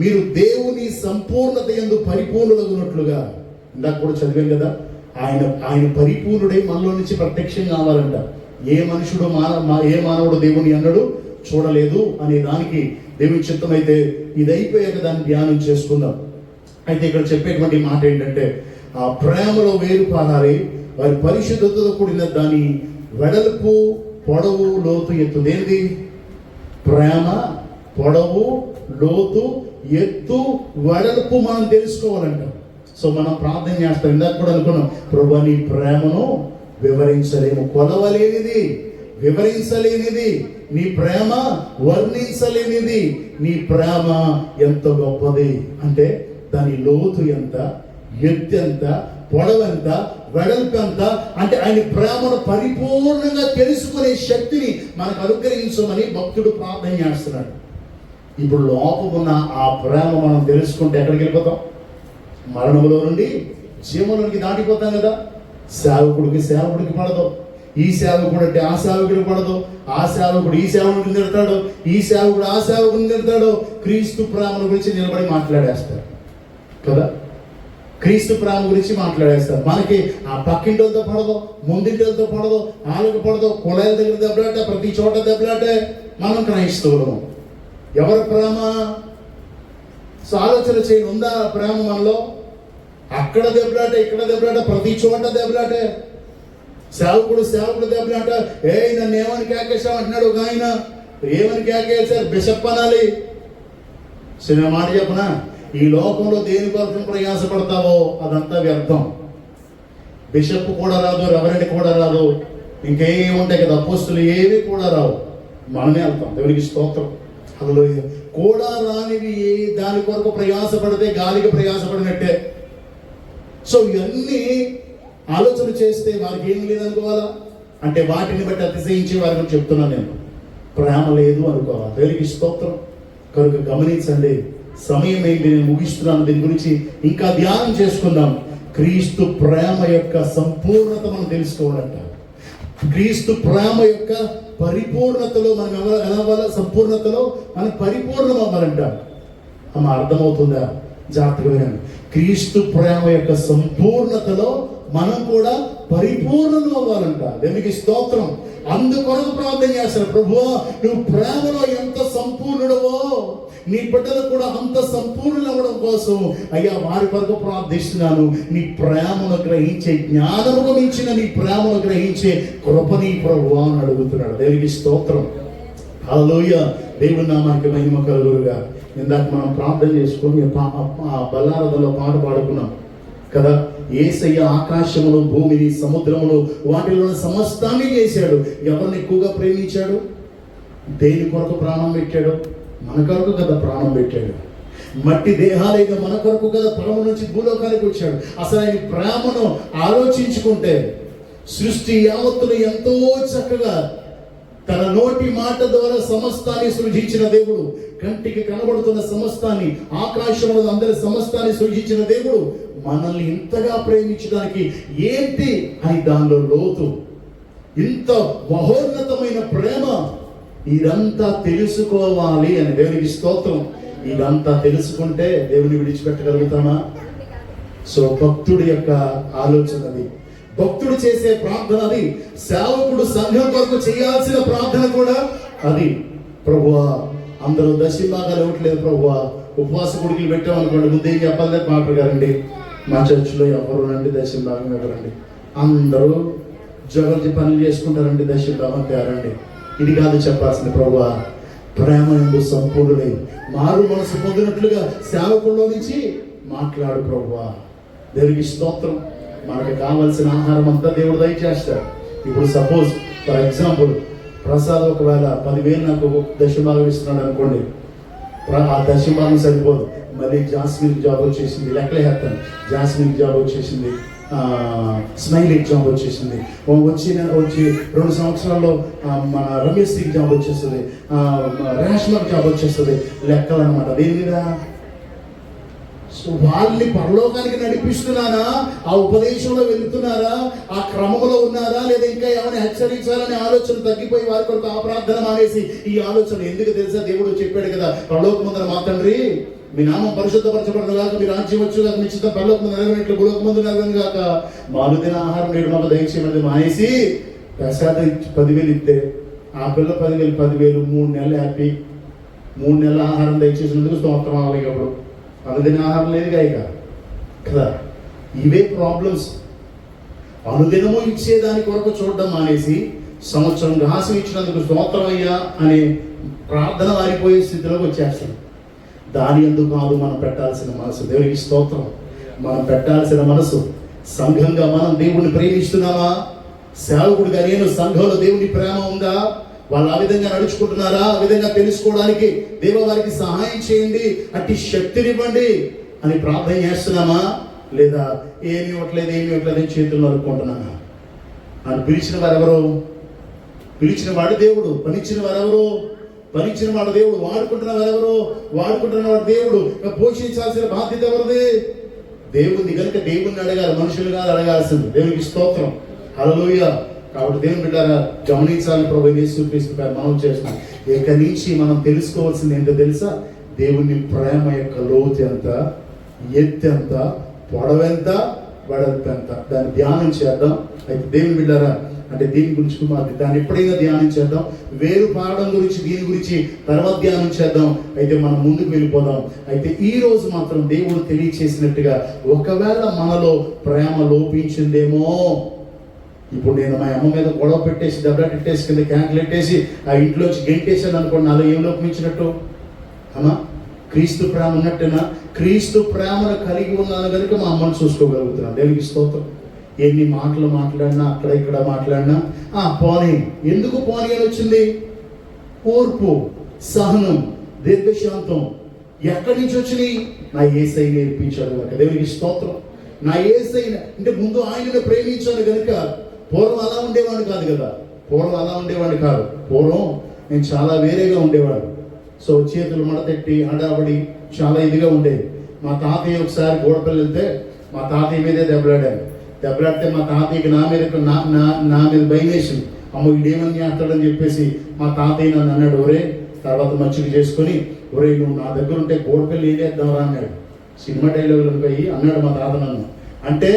మీరు దేవుని సంపూర్ణత యందు పరిపూర్ణులగునట్లుగా. ఇందాక కూడా చదివాం కదా, ఆయన పరిపూర్ణుడై మనలో నుంచి ప్రత్యక్షం కావాలంట. ఏ మనుషుడు ఏ మానవుడు దేవుని అన్నడు చూడలేదు అనే దానికి దేవుని చిత్తం. అయితే ఇది అయిపోయాక దాన్ని ధ్యానం చేసుకుందాం. అయితే ఇక్కడ చెప్పేటువంటి మాట ఏంటంటే, ఆ ప్రేమలో వేరు పారాలి. వారి పరిశుద్ధతతో కూడిన దాని వెడల్పు, పొడవు, లోతు, ఎత్తు. ఏంది? ప్రేమ పొడవు, లోతు, ఎత్తు, వెడల్పు మనం తెలుసుకోవాలంట. సో మనం ప్రార్థన చేస్తాం. ఇందాక కూడా అనుకున్నాం, ప్రభువా నీ ప్రేమను వివరించలేము, కొలవలేనిది, వివరించలేనిది, నీ ప్రేమ వర్ణించలేనిది. నీ ప్రేమ ఎంత గొప్పది అంటే దాని లోతు ఎంత, ఎత్తు ఎంత, పొడవు ఎంత, వెడల్పు ఎంత అంటే ఆయన ప్రేమను పరిపూర్ణంగా తెలుసుకునే శక్తిని మనకు అనుగ్రహించమని భక్తుడు ప్రార్థన చేస్తున్నాడు. ఇప్పుడు లోపమున్న ఆ ప్రేమ మనం తెలుసుకుంటే ఎక్కడికి వెళ్ళిపోతాం? మరణములో నుండి జీవనంలోనికి దాటిపోతాం కదా. సేవకుడికి పడదు, ఈ సేవకుడు అంటే ఆ సేవకుడికి పడదు, ఆ సేవకుడు ఈ సేవకుడిని తిడతాడు, ఈ సేవకుడు ఆ సేవకుడిని తిడతాడు. క్రీస్తు ప్రేమను గురించి నిలబడి మాట్లాడేస్తారు కదా. క్రీస్తు ప్రేమ గురించి మాట్లాడేస్తారు. మనకి ఆ పక్కింటితో పడదు, ముందింటితో పడదు, వాళ్ళకి పడదు, కుళాయిల దగ్గర దెబ్బలాటే, ప్రతి చోట దెబ్బలాటే. మనం క్రైస్తవులము. ఎవరి ప్రేమ? ఆలోచన చేయండి. ఉందా ప్రేమ మనలో? అక్కడ దెబ్బలాటే, ఇక్కడ దెబ్బలాటే, ప్రతి చోట దెబ్బలాటే. సేవకుడు దెబ్బలాట. నన్ను ఏమని కేకేసావు అంటున్నాడు ఒక ఆయన. ఏమని కేకేసారు? బిషప్ అనాలి. చిన్న మాట చెప్పనా, ఈ లోకంలో దేని కొరకు ప్రయాసపడతావో అదంతా వ్యర్థం. బిషప్ కూడా రాదు, రెవరెండ్ కూడా రాదు, ఇంకేమి ఉంటాయి కదా, అపోస్తులు ఏవి కూడా రావు. మనమే వెళ్తాం. దేవునికి స్తోత్రం, హల్లెలూయా. కూడా రానివి దాని కొరకు ప్రయాసపడితే గాలికి ప్రయాసపడినట్టే. సో ఇవన్నీ ఆలోచన చేస్తే వారికి ఏం లేదనుకోవాలా? అంటే వాటిని బట్టి అతిశయించే వారికి చెప్తున్నాను నేను, ప్రేమ లేదు అనుకోవాలి. దేవునికి స్తోత్రం. కనుక గమనించండి, సమయం ఏంటి, నేను ముగిస్తున్నాను. దీని గురించి ఇంకా ధ్యానం చేసుకుందాం. క్రీస్తు ప్రేమ యొక్క సంపూర్ణత మనం తెలుసుకోవాలంట. క్రీస్తు ప్రేమ యొక్క పరిపూర్ణతలో మనం ఎలా సంపూర్ణతలో మనం పరిపూర్ణం అవ్వాలంట. అమ్మ అర్థమవుతుందా? జాగ్రత్తగా వినండి. క్రీస్తు ప్రేమ యొక్క సంపూర్ణతలో మనం కూడా పరిపూర్ణం అవ్వాలంట. దేవునికి స్తోత్రం. అందుకొరకు ప్రార్థన చేస్తారు, ప్రభువా నువ్వు ప్రేమలో ఎంత సంపూర్ణుడవో నీ బిడ్డలు కూడా అంత సంపూర్ణులు అవ్వడం కోసం అయ్యా వారి కొరకు ప్రార్థిస్తున్నాను. నీ ప్రేమను గ్రహించే జ్ఞానముకు మించిన నీ ప్రేమను గ్రహించే కృపని ప్రభువా అని అడుగుతున్నాడు. దేవునికి స్తోత్రం. హల్లెలూయా. దేవుని నామానికి మహిమ కలుగునుగా. ఇందాక మనం ప్రార్థన చేసుకొని బల్లారథంలో పాట పాడుకున్నాం కదా. యేసయ్య ఆకాశమును భూమిని సముద్రమును వాటిలో సమస్తాన్ని చేశాడు. ఎవరిని ఎక్కువగా ప్రేమించాడు? దేని కొరకు ప్రాణం పెట్టాడు? మన కొరకు కదా ప్రాణం పెట్టాడు. మట్టి దేహాలేగా మన కొరకు కదా పరమ నుంచి భూలోకానికి వచ్చాడు. అసలు ఆయన ప్రేమను ఆలోచించుకుంటే సృష్టి యావత్తును ఎంతో చక్కగా తన నోటి మాట ద్వారా సమస్తాన్ని సృజించిన దేవుడు, కంటికి కనబడుతున్న సమస్తాన్ని, ఆకాశంలో అందరి సమస్తాన్ని సృజించిన దేవుడు మనల్ని ఇంతగా ప్రేమించడానికి ఏంటి అని దానిలో లోతు, ఇంత మహోన్నతమైన ప్రేమ, ఇదంతా తెలుసుకోవాలి అని. దేవునికి స్తోత్రం. ఇదంతా తెలుసుకుంటే దేవుని విడిచిపెట్టగలుగుతామా? సో భక్తుడి యొక్క ఆలోచన అది, భక్తుడు చేసే ప్రార్థన అది, సేవకుడు సంఘం కొరకు చేయాల్సిన ప్రార్థన కూడా అది. ప్రభువా అందరూ దశభాగాలు ఇవ్వట్లేదు ప్రభువా, ఉపవాస గుడికి పెట్టామనుకోండి, ముందు ఏం చెప్పాలి పాటలు గారండి, మా చర్చిలో ఎవరు రండి దశభాగం ఎవరండి, అందరూ జగల్చి పనులు చేసుకుంటారండి, దశభాగం తేరండి. ఇది కాదు చెప్పాల్సింది. ప్రభువా ప్రేమ ఎందు సంపూర్ణులై మారు మనసు పొందినట్లుగా సేవకుల్లో నుంచి మాట్లాడు ప్రభువా. దేవునికి స్తోత్రం. మనకు కావాల్సిన ఆహారం అంతా దేవుడు దయచేస్తాడు. ఇప్పుడు సపోజ్ ఫర్ ఎగ్జాంపుల్ ప్రసాద్ ఒకవేళ 10,000 నాకు దశభాగం ఇస్తున్నాడు అనుకోండి, ఆ దశభాగం సరిపోదు. మళ్ళీ జాస్మిన్ జాబ్ వచ్చేసింది, లెక్కలేస్తాను, జాస్మిన్ జాబ్ వచ్చేసింది, స్మైలింగ్ జాబ్ వచ్చేసింది, వచ్చి 2 సంవత్సరాల్లో మన రమేష్కి జాబ్ వచ్చేస్తుంది, రేష్మకి జాబ్ వచ్చేస్తుంది, లెక్కలు అనమాట. దేని మీద? వాళ్ళని పరలోకానికి నడిపిస్తున్నానా? ఆ ఉపదేశంలో వెళ్తున్నారా? ఆ క్రమంలో ఉన్నారా? లేదా ఇంకా ఏమైనా హెచ్చరించాలనే ఆలోచన తగ్గిపోయి వారి కొరకు ఆ ప్రార్థన మానేసి ఈ ఆలోచన ఎందుకు తెలుసా? దేవుడు చెప్పాడు కదా, పరలోకమందున మా తండ్రి మీ నామం పరిశుద్ధపరచబడను గాక, మీ రాజ్యం వచ్చు గాక, మీ చిత్తం పరలోకమందు నెరవేరినట్లు భూలోకమందు నెరవేరును గాక, మా అనుదిన ఆహారం నేడు మాకు దయచేయమని మానేసి ప్రసాదం 10,000 ఇస్తే ఆ పిల్ల 10,000 3 నెలలు హ్యాపీ. 3 నెలల ఆహారం దయచేసినందుకు స్తోత్రం అవ్వాలి. అప్పుడు అనుదిన ఆహారం లేదుగా ఇక కదా. ఇవే ప్రాబ్లమ్స్. అనుదినము ఇచ్చేదాని కొరకు చూడడం మానేసి సంవత్సరం ఘాసం ఇచ్చినందుకు స్తోత్రం అయ్యా అనే ప్రార్థన వారిపోయే స్థితిలోకి వచ్చేస్తాం. దాని ఎందుకు కాదు మనం పెట్టాల్సిన మనసు. దేవునికి స్తోత్రం. మనం పెట్టాల్సిన మనసు సంఘంగా మనం దేవుణ్ణి ప్రేమిస్తున్నామా? సేవకుడిగా నేను సంఘంలో దేవుని ప్రేమ ఉందా? వాళ్ళు ఆ విధంగా నడుచుకుంటున్నారా? ఆ విధంగా తెలుసుకోవడానికి దేవ వారికి సహాయం చేయండి, అట్టి శక్తినివ్వండి అని ప్రార్థన చేస్తున్నామా? లేదా ఏమి ఇవ్వట్లేదు అని చేతుల్లో అనుకుంటున్నామా? అని పిలిచిన వారెవరు? పిలిచిన వాడు దేవుడు. పనిచ్చిన వారెవరు? పనిచ్చిన వాడు దేవుడు. వాడుకుంటున్న వారెవరు? వాడుకుంటున్న వాడు దేవుడు. పోషించాల్సిన బాధ్యత ఎవరిది? దేవుని. కనుక దేవుణ్ణి అడగాలి, మనుషులు కాదు అడగాల్సింది. దేవునికి స్తోత్రం. హల్లెలూయా. కాబట్టి దేవుని బిడ్డారా గమనించాలని ప్రభు యేసుక్రీస్తు మనం చేస్తున్నాం. ఇక నుంచి మనం తెలుసుకోవాల్సింది ఏంటో తెలుసా? దేవుని ప్రేమ యొక్క లోతు ఎంత, ఎత్తు ఎంత, పొడవెంత, వెడల్పు ఎంత, దాన్ని ధ్యానం చేద్దాం. అయితే దేవుని బిడ్డారా అంటే దీని గురించి దాన్ని ఎప్పుడైనా ధ్యానం చేద్దాం. వేరు పాడడం గురించి దీని గురించి తర్వాత ధ్యానం చేద్దాం. అయితే మనం ముందుకు వెళ్ళిపోదాం. అయితే ఈ రోజు మాత్రం దేవుడు తెలియచేసినట్టుగా ఒకవేళ మనలో ప్రేమ లోపించిందేమో, ఇప్పుడు నేను మా అమ్మ మీద గొడవ పెట్టేసి దెబ్బలాటెట్టేసి కింద క్యాంకులు పెట్టేసి ఆ ఇంట్లోంచి గెంటేసాను అనుకోండి, నాలో ఏం లోపించినట్టు? అమ్మా క్రీస్తు ప్రేమ ఉన్నట్టేనా? క్రీస్తు ప్రేమను కలిగి ఉన్నాను కనుక మా అమ్మను చూసుకోగలుగుతున్నాను. దేవునికి స్తోత్రం. ఎన్ని మాటలు మాట్లాడినా, అక్కడ ఇక్కడ మాట్లాడినా పోనీ. ఎందుకు పోనీ అని వచ్చింది? ఓర్పు, సహనం, దీర్ఘశాంతం ఎక్కడి నుంచి వచ్చినాయి? నా యేసయ్య నేర్పించాడు కనుక. దేవునికి స్తోత్రం. నా యేసయ్య అంటే ముందు ఆయనను ప్రేమించాను కనుక. పూర్వం అలా ఉండేవాడిని కాదు కదా. పూర్వం నేను చాలా వేరేగా ఉండేవాడు. సో చేతులు మడతెట్టి హడాబడి చాలా ఇదిగా ఉండేది. మా తాతయ్య ఒకసారి గోడపల్లి వెళ్తే మా తాతయ్య మీదే దెబ్బలాడితే మా తాతయ్యకి నా మీద భయం వేసింది. అమ్మో ఇదేమని చేస్తాడని చెప్పేసి మా తాతయ్య నన్ను అన్నాడు, ఒరే తర్వాత మచ్చిక చేసుకొని, ఒరే నువ్వు నా దగ్గర ఉంటే గోడపల్లి ఏదేద్దాంరా అన్నాడు. సినిమా డైలాగులకు పోయి అన్నాడు మా తాత నన్ను. అంటే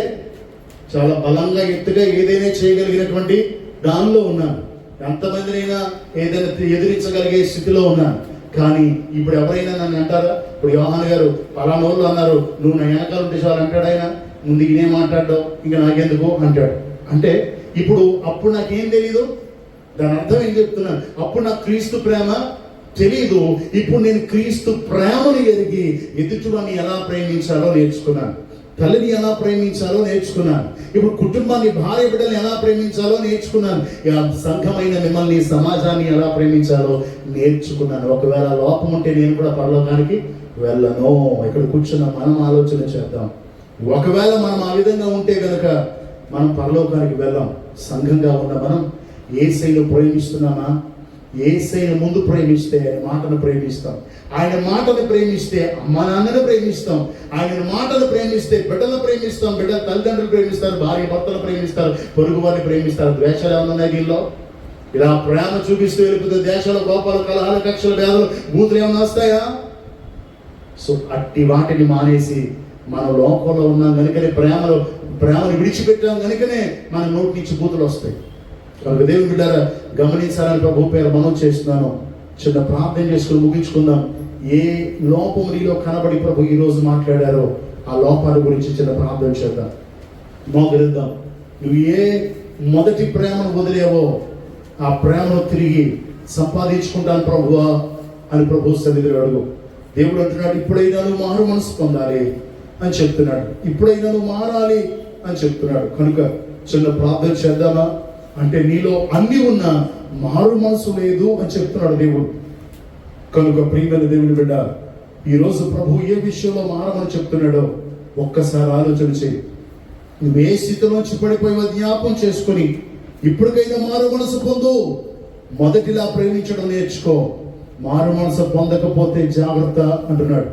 చాలా బలంగా ఎత్తుగా ఏదైనా చేయగలిగినటువంటి దానిలో ఉన్నాను, ఎంతమందినైనా ఏదైనా ఎదిరించగలిగే స్థితిలో ఉన్నాను. కానీ ఇప్పుడు ఎవరైనా నన్ను అంటారా? ఇప్పుడు యోహాన్ గారు పలానోళ్ళు అన్నారు, నువ్వు నా వెనకాల ఉంటే చాలు అంటాడు ఆయన. ముందు ఈయనే మాట్లాడో ఇంకా నాకెందుకు అంటాడు. అంటే ఇప్పుడు అప్పుడు నాకేం తెలీదు, దాని అర్థం ఏం చెప్తున్నాను, అప్పుడు నాకు క్రీస్తు ప్రేమ తెలీదు. ఇప్పుడు నేను క్రీస్తు ప్రేమను ఎరిగి ఎదుటివాన్ని ఎలా ప్రేమించాలో నేర్చుకున్నాను, తల్లిని ఎలా ప్రేమించాలో నేర్చుకున్నాను, ఇప్పుడు కుటుంబాన్ని భార్య బిడ్డల్ని ఎలా ప్రేమించాలో నేర్చుకున్నాను, సంఘమైన మిమ్మల్ని సమాజాన్ని ఎలా ప్రేమించాలో నేర్చుకున్నాను. ఒకవేళ లోపం ఉంటే నేను కూడా పరలోకానికి వెళ్ళను. ఇక్కడ కూర్చున్న మనం ఆలోచన చేద్దాం. ఒకవేళ మనం ఆ విధంగా ఉంటే గనక మనం పరలోకానికి వెళ్ళాం. సంఘంగా ఉన్న మనం యేసయ్యను ప్రేమిస్తున్నామా? యేసయ్యను ముందు ప్రేమిస్తే ఆయన మాటను ప్రేమిస్తాం, ఆయన మాటను ప్రేమిస్తే అమ్మ నాన్నను ప్రేమిస్తాం, ఆయన మాటను ప్రేమిస్తే బిడ్డలను ప్రేమిస్తాం, బిడ్డల తల్లిదండ్రులు ప్రేమిస్తారు, భార్య భర్తలు ప్రేమిస్తారు, పొరుగు వారిని ప్రేమిస్తారు. ద్వేషాలు ఏమన్నా ఉన్నాయి దీనిలో? ఇలా ప్రేమ చూపిస్తూ వెళ్ళిపోతే దేశాల కోపాలు, కలహాలు, కక్షలు, భేదాలు, బూతులు ఏమన్నా వస్తాయా? సో అట్టి వాటిని మానేసి మన లోకంలో ఉన్నాం కనుకనే ప్రేమను విడిచిపెట్టాం కనుకనే మన నోటి నుంచి బూతులు వస్తాయి. కనుక దేవుని బిడ్డారా గమనించాలని ప్రభు పేరు మనం చేస్తున్నాను. చిన్న ప్రార్థన చేసుకుని ముగించుకుందాం. ఏ లోపం నీలో కనబడి ప్రభు ఈరోజు మాట్లాడారో ఆ లోపాల గురించి చిన్న ప్రార్థన చేద్దాం, మోకరిద్దాం. నువ్వు ఏ మొదటి ప్రేమను వదిలేవో ఆ ప్రేమను తిరిగి సంపాదించుకుంటాను ప్రభువా అని ప్రభు సన్నిధిలో అడుగు. దేవుడు అంటున్నాడు, ఇప్పుడైనా నువ్వు మారు మనసు పొందాలి అని చెప్తున్నాడు, ఇప్పుడైనా నువ్వు మారాలి అని చెప్తున్నాడు. కనుక చిన్న ప్రార్థన చేద్దామా? అంటే నీలో అన్ని ఉన్న మారు మనసు లేదు అని చెప్తున్నాడు దేవుడు. కనుక ప్రియమైన దేవుని బిడ్డ, ఈరోజు ప్రభు ఏ విషయంలో మారమని చెప్తున్నాడో ఒక్కసారి ఆలోచన చేయి. నువ్వు ఏ స్థితిలోంచి పడిపోయి జ్ఞాపం చేసుకుని ఇప్పటికైనా మారు మనసు పొందు. మొదటిలా ప్రేమించడం నేర్చుకో. మారు మనసు పొందకపోతే జాగ్రత్త అంటున్నాడు.